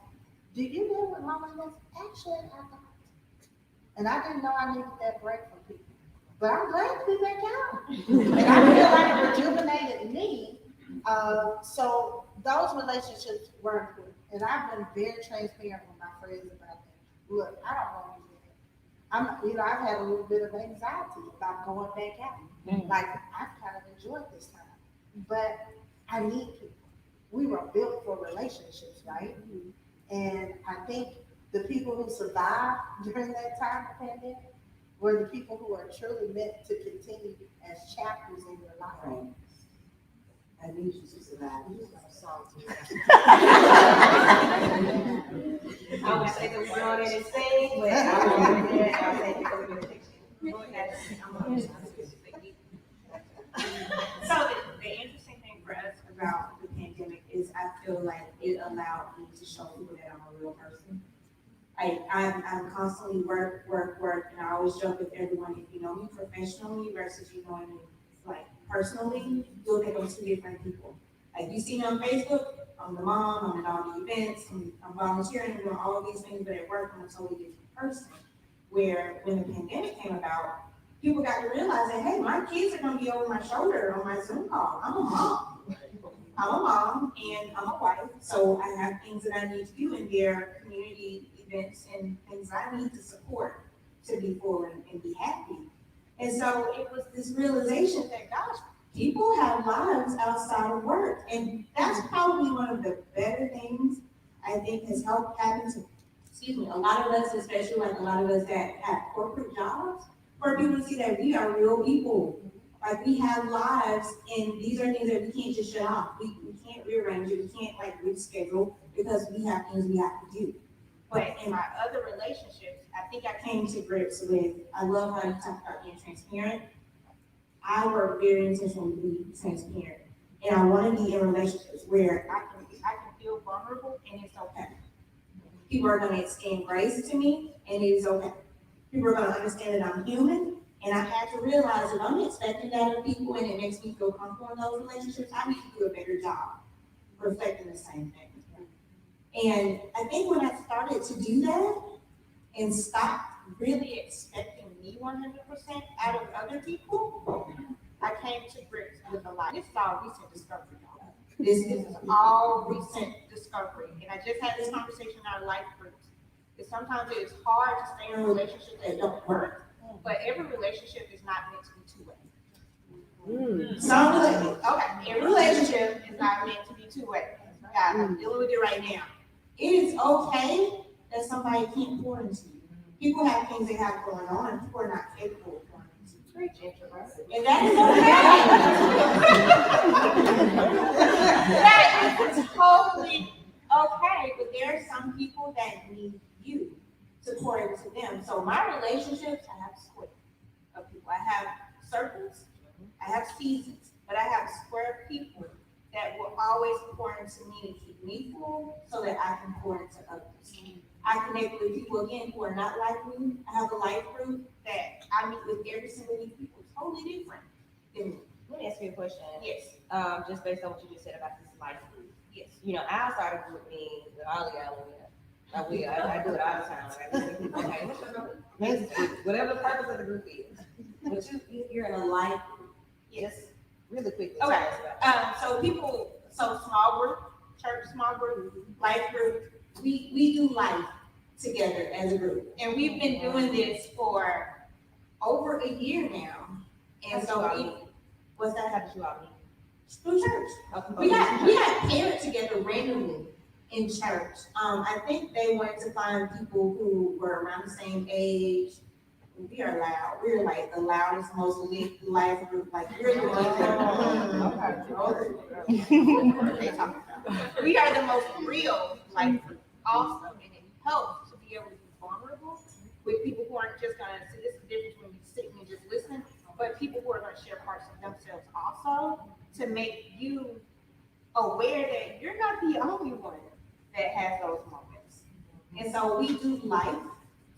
do you deal with loneliness? Actually, I don't. And I didn't know I needed that break from people. But I'm glad to be back out. And I feel like it rejuvenated me. So those relationships were important. And I've been very transparent with my friends about that. Look, I don't want to do that. I've had a little bit of anxiety about going back out. Like, I've kind of enjoyed this time. But I need people. We were built for relationships, right? And I think the people who survived during that time of pandemic were the people who are truly meant to continue as chapters in your life. Right. I need you to survive. I would say that we don't anything, but I won't do that. I'll take it over the picture. So the interesting thing for us about the pandemic is I feel like it allowed me to show people that I'm a real person. I'm constantly work, and I always joke with everyone, if you know me professionally versus you knowing me like personally, you'll think I'm two different people. Like you see me on Facebook, I'm the mom, I'm at all the events, I'm volunteering, I'm doing all of these things, but at work I'm a totally different person. where when the pandemic came about, people got to realize that, hey, my kids are gonna be over my shoulder on my Zoom call. I'm a mom. And I'm a wife, so I have things that I need to do in their community events and things I need to support to be full and be happy. And so it was this realization that, gosh, people have lives outside of work. And that's probably one of the better things I think has helped happen to, a lot of us, especially like a lot of us that have corporate jobs, for people to see that we are real people. Like we have lives and these are things that we can't just shut off. We can't rearrange it, we can't like reschedule because we have things we have to do. But in my other relationships, I think I came to grips with, I love how you talk about being transparent. I work very intentionally to be transparent. And I want to be in relationships where I can feel vulnerable and it's okay. People are going to extend grace to me and it is okay. People are going to understand that I'm human. And I had to realize that I'm expecting that of people and it makes me feel comfortable in those relationships. I need to do a better job reflecting the same thing. And I think when I started to do that and stop really expecting me 100% out of other people, I came to grips with a lot. This is all recent discovery, y'all. This is all recent discovery. And I just had this conversation in our life groups. That sometimes it is hard to stay in a relationship that don't work, but every relationship is not meant to be two-way. Every relationship is not meant to be two-way. I'm dealing with it right now. It is okay that somebody can't pour into you. People have things they have going on, and people are not capable of pouring into you. And that is okay. That is totally okay, but there are some people that need you to pour into them. So my relationships, I have square of people. I have circles, I have seasons, but I have square people that will always pour into me to keep me full so that I can pour into others. I connect with people again who are not like me. I have a life group that I meet with every single week. People totally different than me. Let me ask you a question. Yes. Just based on what you just said about this life group. Yes. You know, I started group being with all of y'all. I do it all the time. Like, okay, what's your group? Whatever the purpose of the group is. But you're in a life group. Yes. Really quickly. Okay. So small group, church small group, life group, we do life together as a group. And we've been doing this for over a year now. And so what's that? How did you all meet? Through church. Okay. We got paired together randomly in church. I think they wanted to find people who were around the same age. We are loud. We're like the loudest, most lit life group. Like we're the ones we are the most real life group. Also, and it helps to be able to be vulnerable with people who aren't just gonna see. This is the difference when you sit and just listen, but people who are gonna share parts of themselves also to make you aware that you're not the only one that has those moments. And so we do life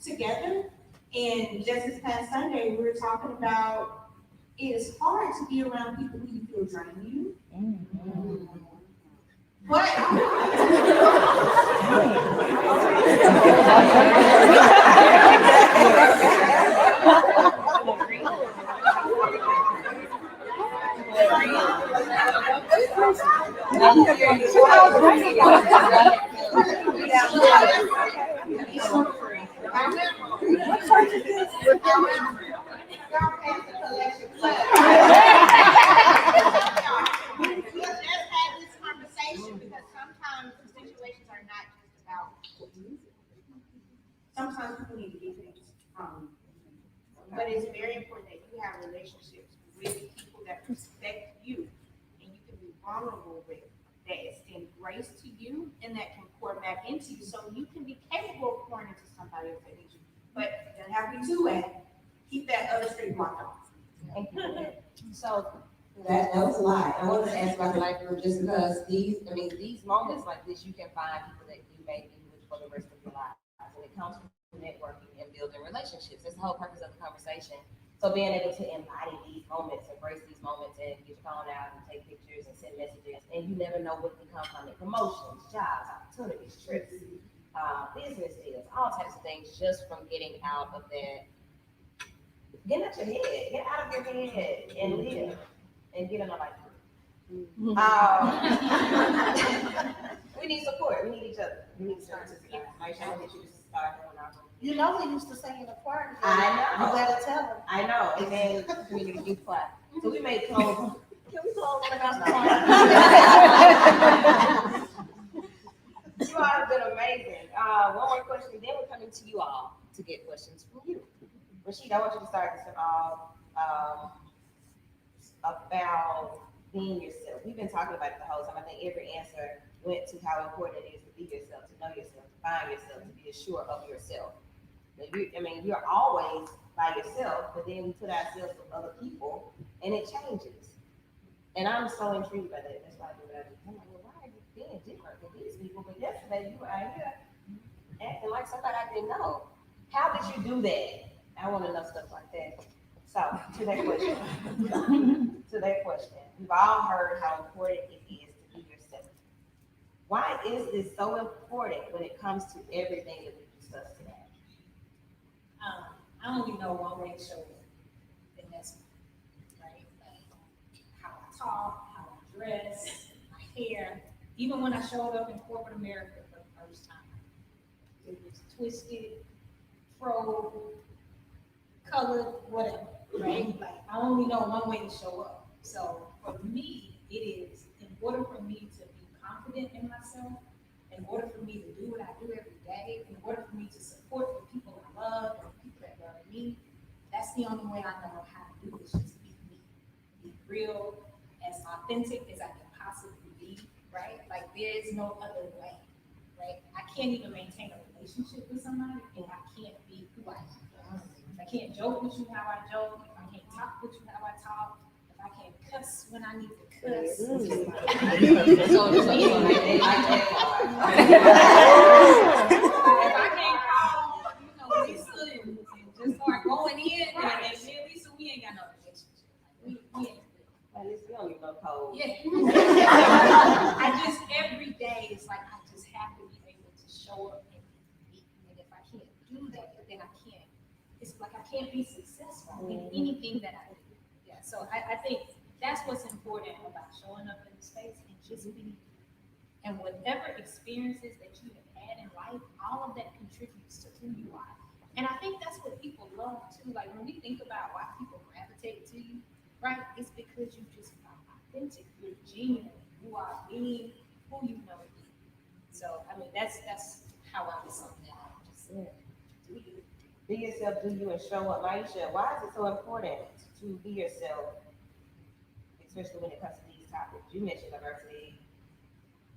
together. And just this past Sunday, we were talking about it is hard to be around people who you feel drain you. Mm-hmm. But sometimes people need to get things from you. But it's very important that you have relationships with people that respect you and you can be vulnerable with, that extend grace to you and that can pour back into you so you can be capable of pouring into somebody else that needs you. But it doesn't have to be two-way. Keep that other street blocked off. Thank you. So That was a lot. I wanted to ask about the life group just because these moments like this, you can find people that you may be with for the rest of your life. And it comes from networking and building relationships. That's the whole purpose of the conversation. So being able to embody these moments, embrace these moments, and get your phone out and take pictures and send messages, and you never know what can come from it. Promotions, jobs, opportunities, trips. business deals, all types of things, just from getting out of that, get out your head, get out of your head and live and get in a life. We need support. We need each other. We need support together. Make sure I get you to start doing our own. You know, we used to sing in the choir. together. I know. You better tell them. I know. And then community youth class. So we made clothes. Can we close one of our You all have been amazing. One more question, then we're coming to you all to get questions from you. Rashid, I want you to start this off about being yourself. We've been talking about it the whole time. I think every answer went to how important it is to be yourself, to know yourself, to find yourself, to be assured of yourself. You're always by yourself, but then we put ourselves with other people, and it changes. And I'm so intrigued by that. That's why I do what I do. I'm like, well, why are you being different than these people? But yesterday you were out here acting like somebody I didn't know. How did you do that? I want to know stuff like that. So to that question, we've all heard how important it is to be yourself. Why is this so important when it comes to everything that we discussed today? I only know one way to show it, and that's me, right? Like how I talk, how I dress, my hair. Even when I showed up in corporate America for the first time, it was twisted, fro, colored, whatever, right? Like I only know one way to show up. So for me, it is in order for me to be confident in myself, in order for me to do what I do every day, in order for me to support the people I love and the people that love me, that's the only way I know how to do it, is just be me. Be real, as authentic as I can possibly be, right? Like there is no other way, right? I can't even maintain a relationship with somebody if I can't be who I am. If I can't joke with you how I joke, if I can't talk with you how I talk, if I can't cuss when I need to cuss. So if If I can't call, Lisa and just start going in, and me and Lisa, we ain't got no relationship. Like, we ain't. At least we don't need no code. Yeah. I just, every day, it's like, I just have to be able to show up and be. And if I can't do that, then I can't, it's like I can't be successful in anything that I do. Yeah, so I think that's what's important about showing up in the space and just being. And whatever experiences that you have had in life, all of that contributes to who you are. And I think that's what people love too. Like when we think about why people gravitate to you, right? It's because you just are authentic, you're genuine, you are being who you know to be. So I mean that's how I would sum that up. Just do you. Be yourself, do you, and show up. Maisha, why is it so important to be yourself, especially when it comes to these topics? You mentioned diversity,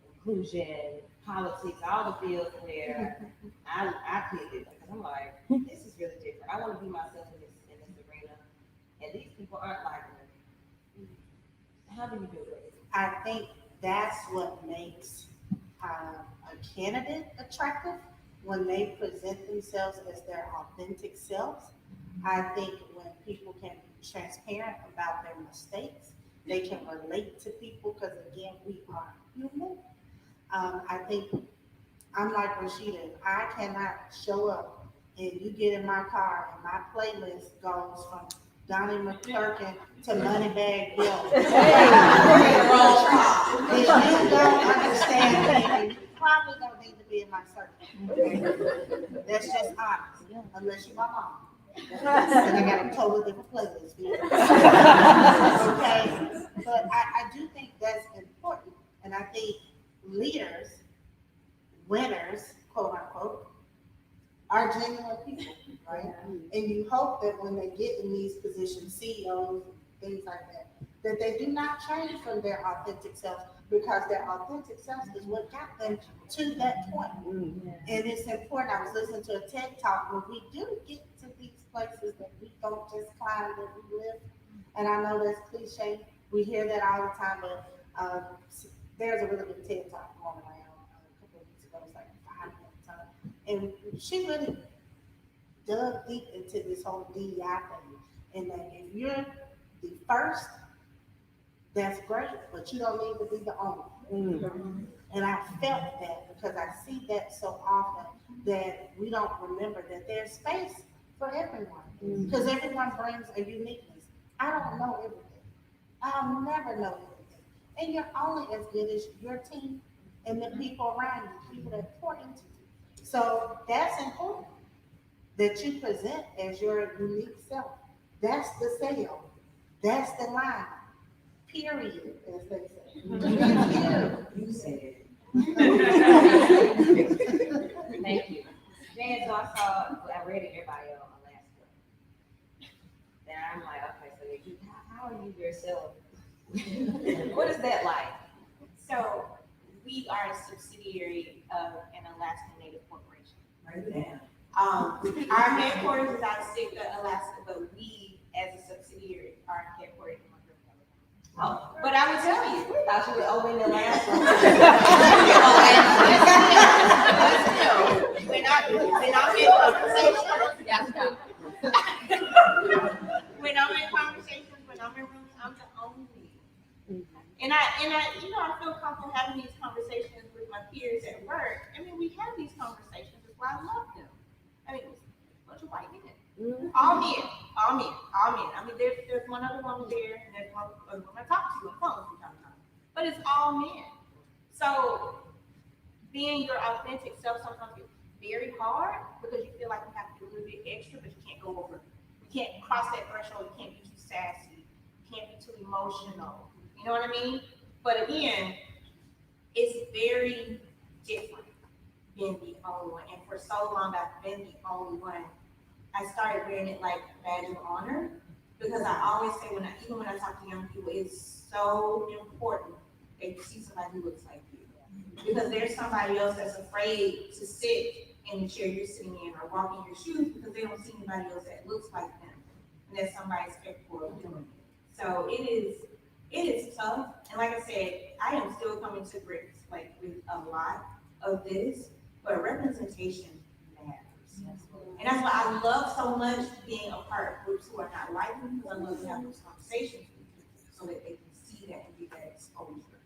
inclusion, politics, all the fields where I picked it because I'm like, this is really different. I want to be myself in this arena, and these people aren't like me. How do you do it? I think that's what makes a candidate attractive when they present themselves as their authentic selves. I think when people can be transparent about their mistakes, they can relate to people because again, we are human. I think I'm like Rashida. If I cannot show up and you get in my car and my playlist goes from Donnie McClurkin to Moneybag Bill. If you don't understand me, you probably don't need to be in my circle. That's just honest, unless you're my mom. And I got a totally different playlist. Okay, but I do think that's important, and I think leaders, winners, quote unquote, are genuine people, right? And you hope that when they get in these positions, CEOs, things like that, that they do not change from their authentic selves because their authentic self is what got them to that point. And it's important. I was listening to a TED Talk where we do get to these places that we don't just climb, that we live. And I know that's cliche. We hear that all the time, but there's a really good TED Talk going around a couple of weeks ago. It's like 5 minutes time. And she really dug deep into this whole DEI thing. And that if you're the first, that's great, but you don't need to be the only. And I felt that because I see that so often that we don't remember that there's space for everyone. Because everyone brings a uniqueness. I don't know everything. I'll never know everything. And you're only as good as your team and the people around you, people that pour into you. So that's important that you present as your unique self. That's the sale. That's the line. Period, as they say. It's you. You said it. Thank you. Jan, so I read in your bio on Alaska. And I'm like, okay, so how are you yourself? What is that like? So we are a subsidiary of an Alaskan Native corporation. Write it down. Our headquarters is out of Sitka, Alaska, but we, as a subsidiary, are headquartered in Montgomery. Oh, But I will tell you, we thought you were over in Alaska. when I'm in conversations, when I'm in rooms, I'm the only. And I feel comfortable having these conversations with my peers at work. I mean, we have these conversations. That's why I love them. I mean, it's a bunch of white men. All men. I mean, there's one other woman there, and there's one other woman I talk to on the phone from time to time. But it's all men. So being your authentic self sometimes is very hard because you feel like you have to do a little bit extra, but you can't go over. You can't cross that threshold. You can't be too sassy. You can't be too emotional. You know what I mean? But again, it's very different being the only one. And for so long, I've been the only one. I started wearing it like a badge of honor because I always say even when I talk to young people, it's so important that you see somebody who looks like you. Because there's somebody else that's afraid to sit in the chair you're sitting in or walk in your shoes because they don't see anybody else that looks like them and that somebody's capable of doing it. So it is tough. And like I said, I am still coming to grips like with a lot of this, but representation matters. And that's why I love so much being a part of groups who are not like me, because I love to have those conversations with people so that they can see that and get that exposure.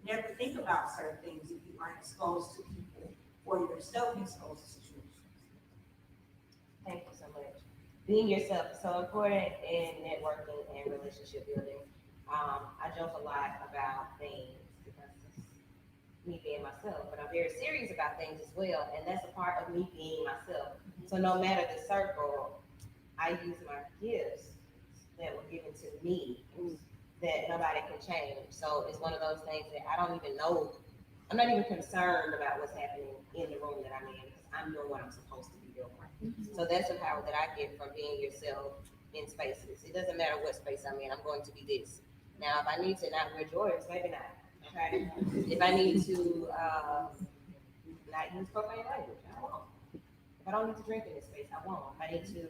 Never think about certain things if you aren't exposed to people or yourself exposed to situations. Thank you so much. Being yourself is so important in networking and relationship building. I joke a lot about things because it's me being myself, but I'm very serious about things as well, and that's a part of me being myself. So no matter the circle, I use my gifts that were given to me that nobody can change. So it's one of those things that I don't even know. I'm not even concerned about what's happening in the room that I'm in because I'm doing what I'm supposed to be doing. So that's the power that I get from being yourself in spaces. It doesn't matter what space I'm in, I'm going to be this. Now, if I need to not wear Jordans, maybe not. Okay. If I need to not use profane language, I won't. If I don't need to drink in this space, I won't. If I need to,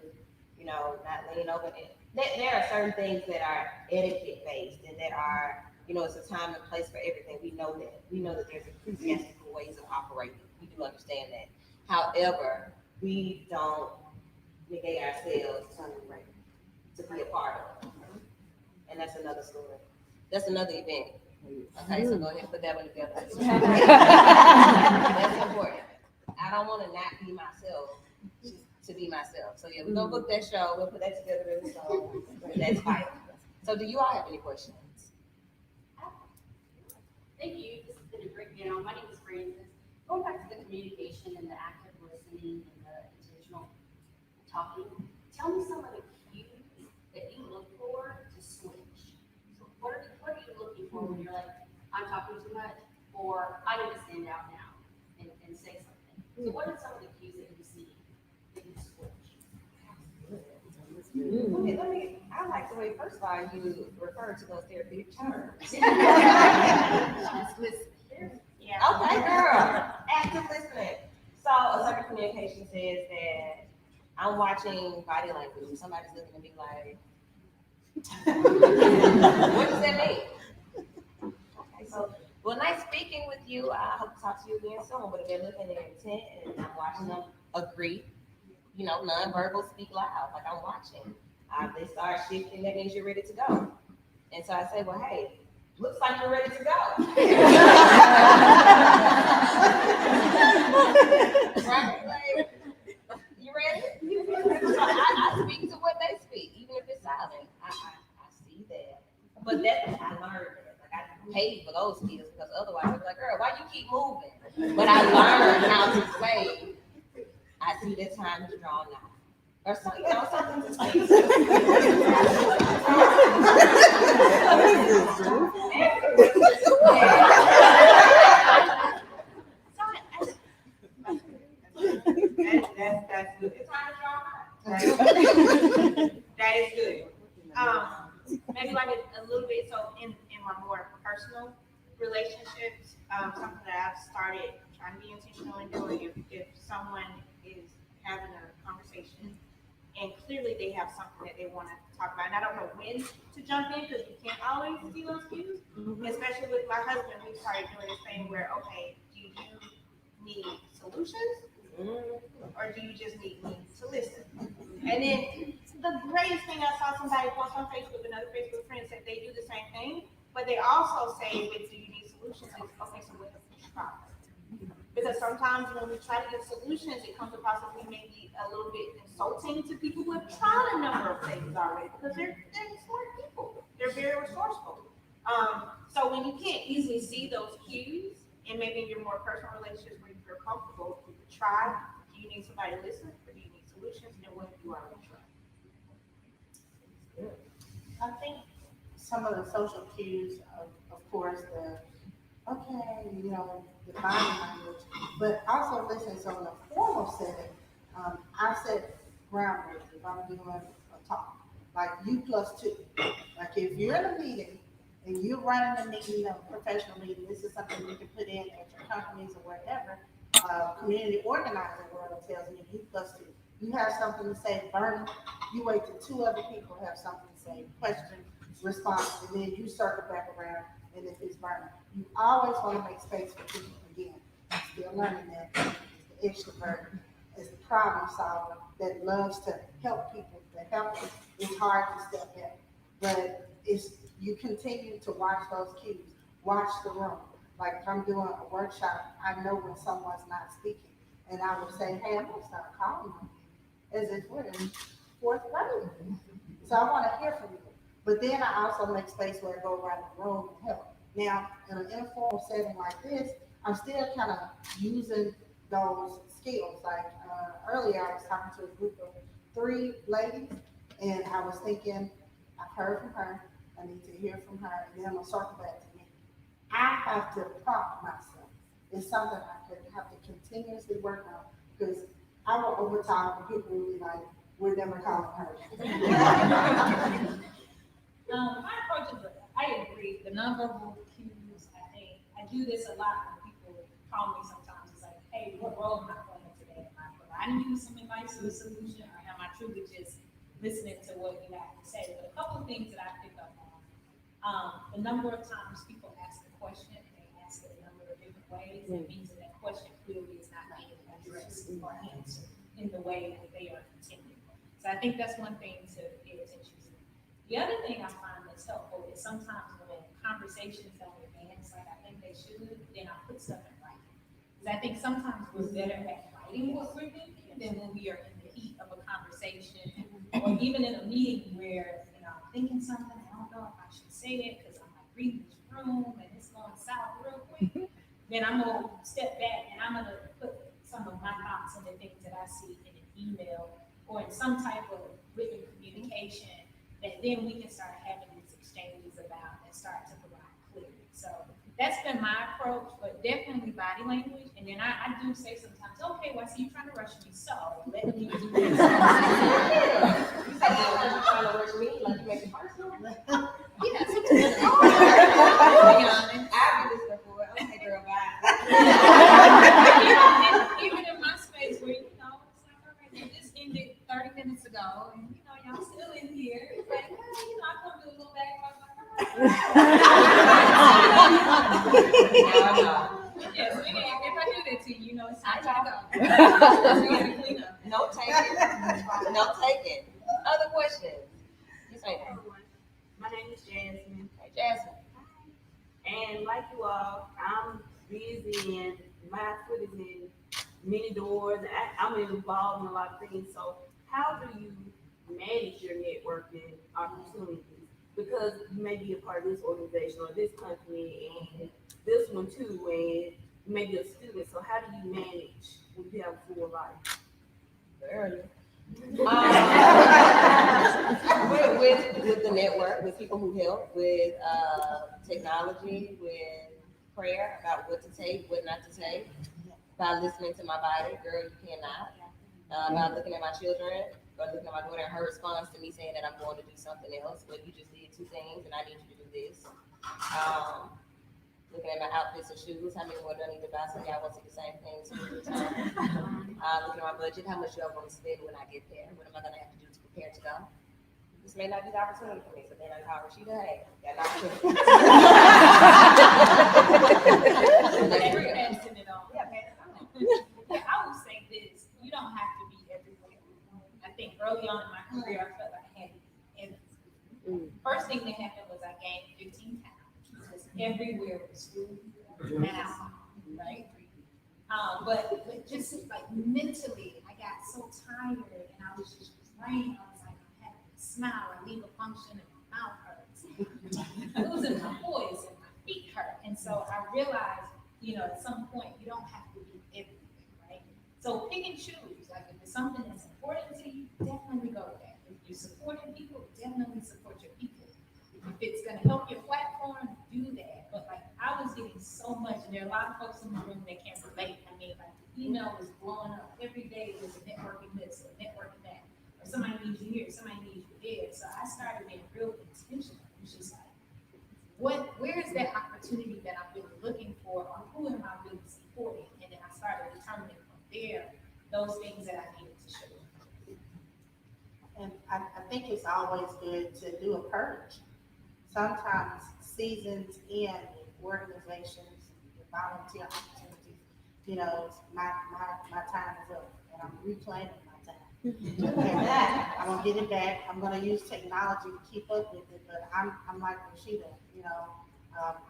not lean over it. There are certain things that are etiquette based and that are, it's a time and place for everything. We know that. We know that there's ecclesiastical ways of operating. We do understand that. However, we don't negate ourselves to be a part of. And that's another story. That's another event. Okay, so go ahead and put that one together. That's important. I don't want to not be myself to be myself. So yeah, we're gonna book that show. We'll put that together in the song. That's vital. So do you all have any questions? Thank you. This has been a great panel. My name is Francis. Going back to the communication and the active listening and the intentional talking, tell me some of the cues that you look for to switch. So what are you looking for when you're like, I'm talking too much, or I need to stand out now and say something? So what are some of the cues that you see that you switch? Okay, I like the way, first of all, you refer to those therapeutic terms. Yeah. Okay, girl. Active listening. So assertive communication says that I'm watching body language and somebody's looking at me like, what does that mean? Okay, so, well, nice speaking with you. I hope to talk to you again soon. But if they're looking at their intent and I'm watching them agree, nonverbal speak loud, like I'm watching. They start shifting, that means you're ready to go. And so I say, well, hey, looks like you're ready to go. Right? Like, you ready? So I speak to what they speak, even if it's silent. I see that. But that's I learned that. Like I paid for those skills because otherwise I'd be like, girl, why you keep moving? But I learned how to say, I see the time is drawn out. Or something, you know, something to speak That's good. It's time to draw. That is good. Maybe like a little bit, so in my more personal relationships, something that I've started trying to be intentional in doing, if someone is having a conversation and clearly they have something that they want to talk about, and I don't know when to jump in because you can't always see those cues, especially with my husband, we started doing this thing where, okay, do you need solutions? Or do you just need me to listen? And then the greatest thing I saw somebody post on Facebook, another Facebook friend said they do the same thing, but they also say with do you need solutions is okay, so what have you tried? Because sometimes when we try to give solutions, it comes across as we may be a little bit insulting to people who have tried a number of things already because they're smart people. They're very resourceful. So when you can't easily see those cues, and maybe in your more personal relationships where you feel comfortable, try. Do you need somebody to listen, or do you need solutions? And what have you already tried? I think some of the social cues, of course, the body language, but also listen, so in a formal setting, I set groundwork if I'm doing a talk, like you plus two. Like if you're in a meeting and you're running a meeting, a professional meeting, this is something you can put in at your companies or wherever. Community organizing world tells me you plus two. You have something to say, burn. You wait till two other people have something to say, question, response, and then you circle back around. And if it's burning, you always want to make space for people. Again, I'm still learning that. It's the extrovert, is the problem solver that loves to help people. That help is hard to step in, but you continue to watch those cues, watch the room. Like if I'm doing a workshop, I know when someone's not speaking, and I will say, "Hey, I'm gonna start calling on you," as if we're in fourth grade. So I want to hear from you. But then I also make space where I go around the room and help. Now, in an informal setting like this, I'm still kind of using those skills. Like earlier, I was talking to a group of 3 ladies, and I was thinking, I've heard from her, I need to hear from her, and then I'm going to circle back to me. I have to prompt myself. It's something I could have to continuously work on because I will overtalk and people will be like, we're never calling her. My approach is, I agree, the nonverbal cues, I do this a lot when people call me sometimes. It's like, hey, what role am I playing today? Am I providing you some advice or a solution, or am I truly just listening to what you have to say? But a couple of things that I pick up on, the number of times people ask a question, and they ask it a number of different ways, it means that that question clearly is not being addressed or answered in the way that they are intended. So I think that's one thing to pay attention to. The other thing I find that's helpful is sometimes when conversations don't advance like I think they should, then I put stuff in writing. Because I think sometimes we're better at writing what we're thinking than when we are in the heat of a conversation or even in a meeting where, I'm thinking something, I don't know if I should say it because I'm like reading this room and it's going south real quick. Then I'm going to step back and I'm going to put some of my thoughts and the things that I see in an email or in some type of written communication that then we can start having these exchanges about and start to provide clarity. So that's been my approach, but definitely body language. And then I do say sometimes, okay, well, I see you trying to rush me, so let me do this. You say you're trying to rush me, like you make it personal. Yeah, sometimes. I'll do this stuff for it. Okay, girl, bye. Even in my space where, it's like, all right, well, this ended 30 minutes ago, and, y'all still in here. It's like, well, I come to a little back. Yes, if I do that to you, it's time to go. No taking. No taking. Other questions? You say that. My name is Jasmine. Hey, Jasmine. And like you all, I'm busy and my foot is in many doors. I'm involved in a lot of things. So how do you manage your networking opportunities? Because you may be a part of this organization or this company and this one too, and you may be a student. So how do you manage when you have a full life? With the network, with people who help, with technology, with prayer about what to take, what not to take, by listening to my body, girl, you cannot. By looking at my children, or looking at my daughter and her response to me saying that I'm going to do something else, but you just did two things and I need you to do this. Looking at my outfits and shoes, how many more do I need to buy? So y'all want to see the same thing too. Looking at my budget, how much do I want to spend when I get there? What am I going to have to do to prepare to go? This may not be the opportunity for me, so then I call Rashida, hey, got an opportunity. That's real. Passing it on. Yeah, man. Yeah, I would say this, you don't have to be everywhere. I think early on in my career, I felt like I had to be everywhere. First thing that happened was I gained 15 pounds, because everywhere was food and alcohol, right? But just like mentally, I got so tired and I was just drained. I was like, I'm having to smile, I leave a function and my mouth hurts. I'm losing my voice and my feet hurt. And so I realized, at some point you don't have to be everywhere, right? So pick and choose. Like if it's something that's important to you, definitely go with that. If you're supporting people, definitely support your people. If it's gonna help your platform, do that. But like I was getting so much, and there are a lot of folks in the room that can't relate. I mean, like the email was blowing up every day. There's a networking this or networking that, or somebody needs you here, somebody needs you there. So I started being real intentional. It was just like, where is that opportunity that I'm really looking for, or who am I really supporting? And then I started determining from there those things that I needed to show. And I think it's always good to do a purge. Sometimes seasons in organizations, volunteer opportunities, my time is up and I'm reclaiming my time. And I'm gonna get it back. I'm gonna use technology to keep up with it, but I'm like Rashida,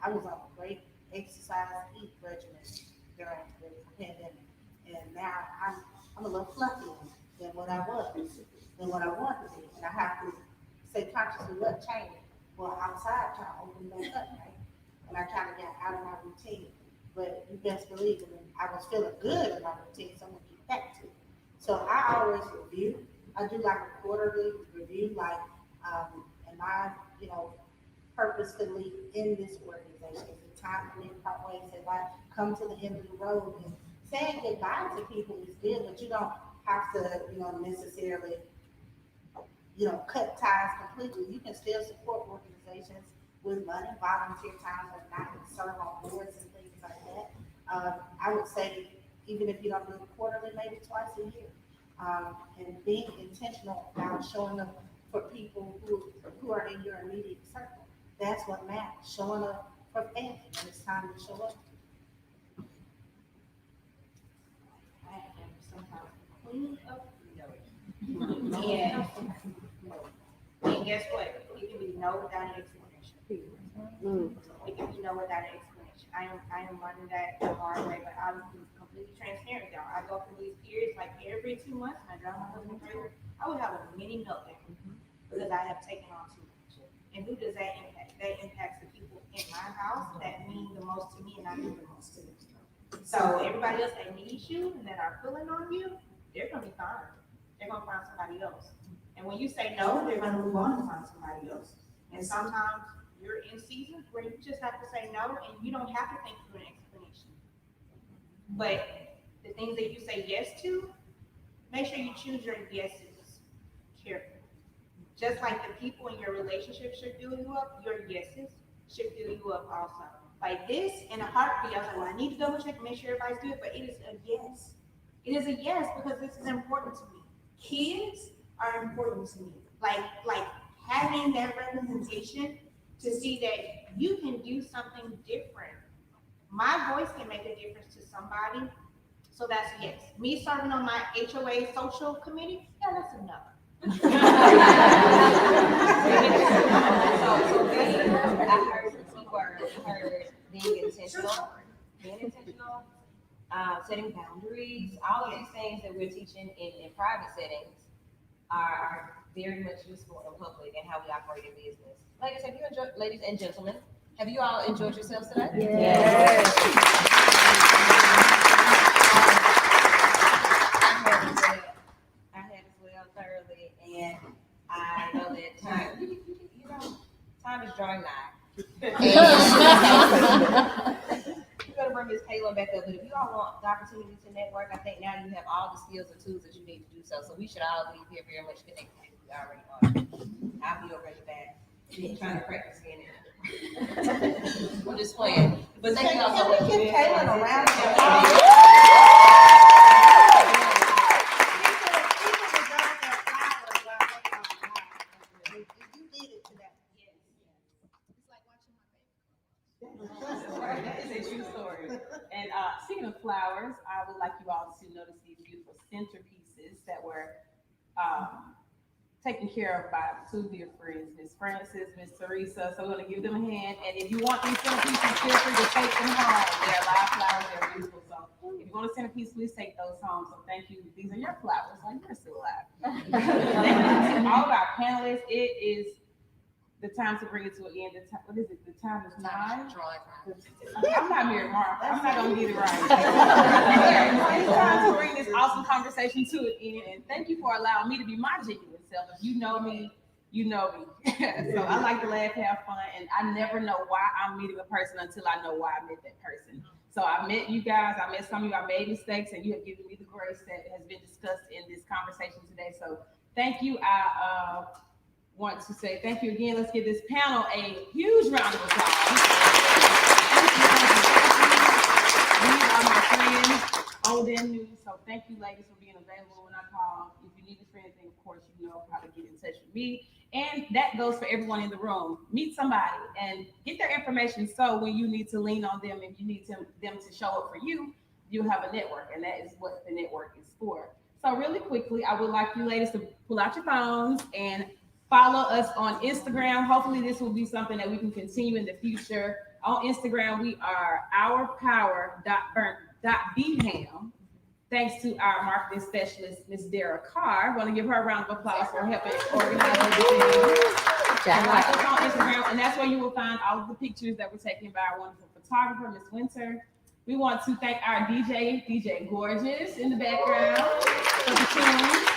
I was on a great exercise eat regimen during the pandemic. And now I'm a little fluffier than what I was, than what I want to be. And I have to say consciously what changed. Well, outside trying to open back up, right? And I kind of got out of my routine. But you best believe it, I was feeling good in my routine, so I'm gonna get back to it. So I always review. I do like a quarterly review, like, am I, purposefully in this organization? Is it time for me to part ways? If I come to the end of the road, and saying goodbye to people is good, but you don't have to, necessarily, cut ties completely. You can still support organizations with money, volunteer time, or not serve on boards and things like that. I would say, even if you don't do it quarterly, maybe twice a year. And being intentional about showing up for people who are in your immediate circle. That's what matters. Showing up for family when it's time to show up. I am sometimes clean up. Yeah. And guess what? It can be no without an explanation. It can be no without an explanation. I am learning that the hard way, but I'm completely transparent, y'all. I go through these periods like every 2 months, and I drive my husband crazy. I would have a mini meltdown because I have taken on too much. And who does that impact? That impacts the people in my house that mean the most to me, and I mean the most to them. So everybody else that needs you and that are pulling on you, they're gonna be fine. They're gonna find somebody else. And when you say no, they're gonna move on to find somebody else. And sometimes you're in seasons where you just have to say no, and you don't have to think through an explanation. But the things that you say yes to, make sure you choose your yeses carefully. Just like the people in your relationship should fill you up, your yeses should fill you up also. Like this, in a heartbeat, I was like, well, I need to double check and make sure everybody's good, but it is a yes. It is a yes because this is important to me. Kids are important to me. Like having that representation to see that you can do something different. My voice can make a difference to somebody, so that's a yes. Me serving on my HOA social committee, yeah, that's enough. I heard the key word heard being intentional, setting boundaries, all of these things that we're teaching in private settings are very much useful in public and how we operate in business. Ladies and gentlemen, have you all enjoyed yourselves today? Yes. I had as well thoroughly, and I know that time is drawing nigh. We're gonna bring Miss Kayla back up, but if you all want the opportunity to network, I think now you have all the skills and tools that you need to do so. So we should all be here very much connected as we already are. I'll be over in the back, trying to practice again. I'm just playing. But thank you all so much. Can we give Kaylin a round of That is a true story. And speaking of flowers, I would like you all to notice these beautiful centerpieces that were taken care of by two dear friends, Miss Frances, Miss Teresa. So we're going to give them a hand. And if you want these centerpieces, feel free to take them home. They're live flowers. They're beautiful. So if you want a centerpiece, please take those home. So thank you. These are your flowers. Like you're still alive. Thank you to all of our panelists. It is the time to bring it to an end. What is it? The time is nigh. I'm not Mary Mark. I'm not gonna get it right. It's time to bring this awesome conversation to an end. And thank you for allowing me to be my genuine self. If you know me, you know me. So I like to laugh, have fun, and I never know why I'm meeting a person until I know why I met that person. So I met you guys. I met some of you. I made mistakes, and you have given me the grace that has been discussed in this conversation today. So thank you. I want to say thank you again. Let's give this panel a huge round of applause. These are my friends, old and new. So thank you, ladies, for being available when I call. If you need us for anything, of course, you know how to get in touch with me. And that goes for everyone in the room. Meet somebody and get their information. So when you need to lean on them and you need them to show up for you, you have a network, and that is what the network is for. So really quickly, I would like you ladies to pull out your phones and follow us on Instagram. Hopefully this will be something that we can continue in the future. On Instagram, we are ourpower.beham. Thanks to our marketing specialist, Ms. Dara Carr. I want to give her a round of applause for helping organize everything. Like us on Instagram, and that's where you will find all of the pictures that were taken by our wonderful photographer, Ms. Winter. We want to thank our DJ Gorgeous in the background for the tunes.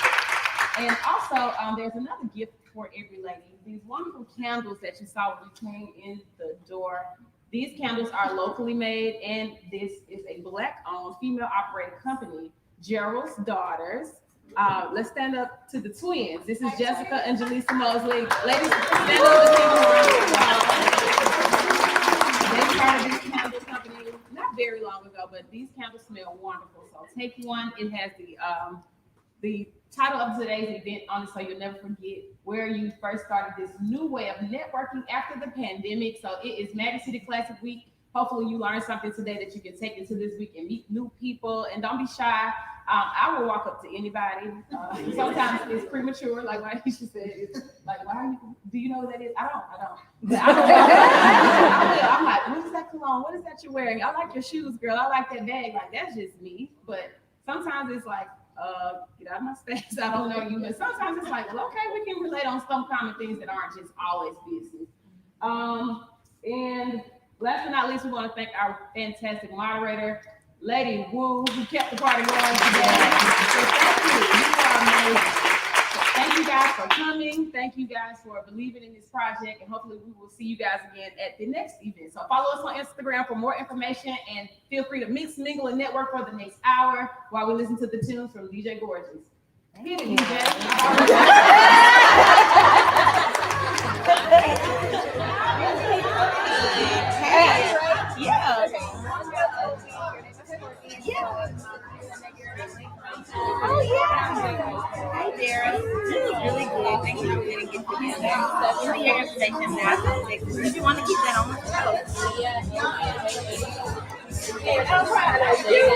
And also, there's another gift for every lady. These wonderful candles that you saw when you came in the door. These candles are locally made, and this is a Black-owned, female-operated company, Gerald's Daughters. Let's stand up to the twins. This is Jessica and Jaleesa Mosley. Ladies, stand up to the They started this candle company not very long ago, but these candles smell wonderful. So take one. It has the title of today's event on it, so you'll never forget where you first started this new way of networking after the pandemic. So it is Magic City Classic Week. Hopefully you learned something today that you can take into this week and meet new people. And don't be shy. I will walk up to anybody. Sometimes it's premature, like Aisha said. It's like, do you know what that is? I don't. But I'm like, what is that cologne? What is that you're wearing? I like your shoes, girl. I like that bag. Like, that's just me. But sometimes it's like, get out of my space. I don't know you. But sometimes it's like, well, okay, we can relate on some common things that aren't just always business. And last but not least, we want to thank our fantastic moderator, Lady Wu, who kept the party going today. So thank you. You are amazing. Thank you guys for coming. Thank you guys for believing in this project. And hopefully we will see you guys again at the next event. So follow us on Instagram for more information, and feel free to mix, mingle, and network for the next hour while we listen to the tunes from DJ Gorgeous. Hit it, DJ. Oh, yeah. Hi, Dara. This is really good. Thank you for getting it together. So, your information now. Did you want to keep that on the show? Yeah. I'm proud of you.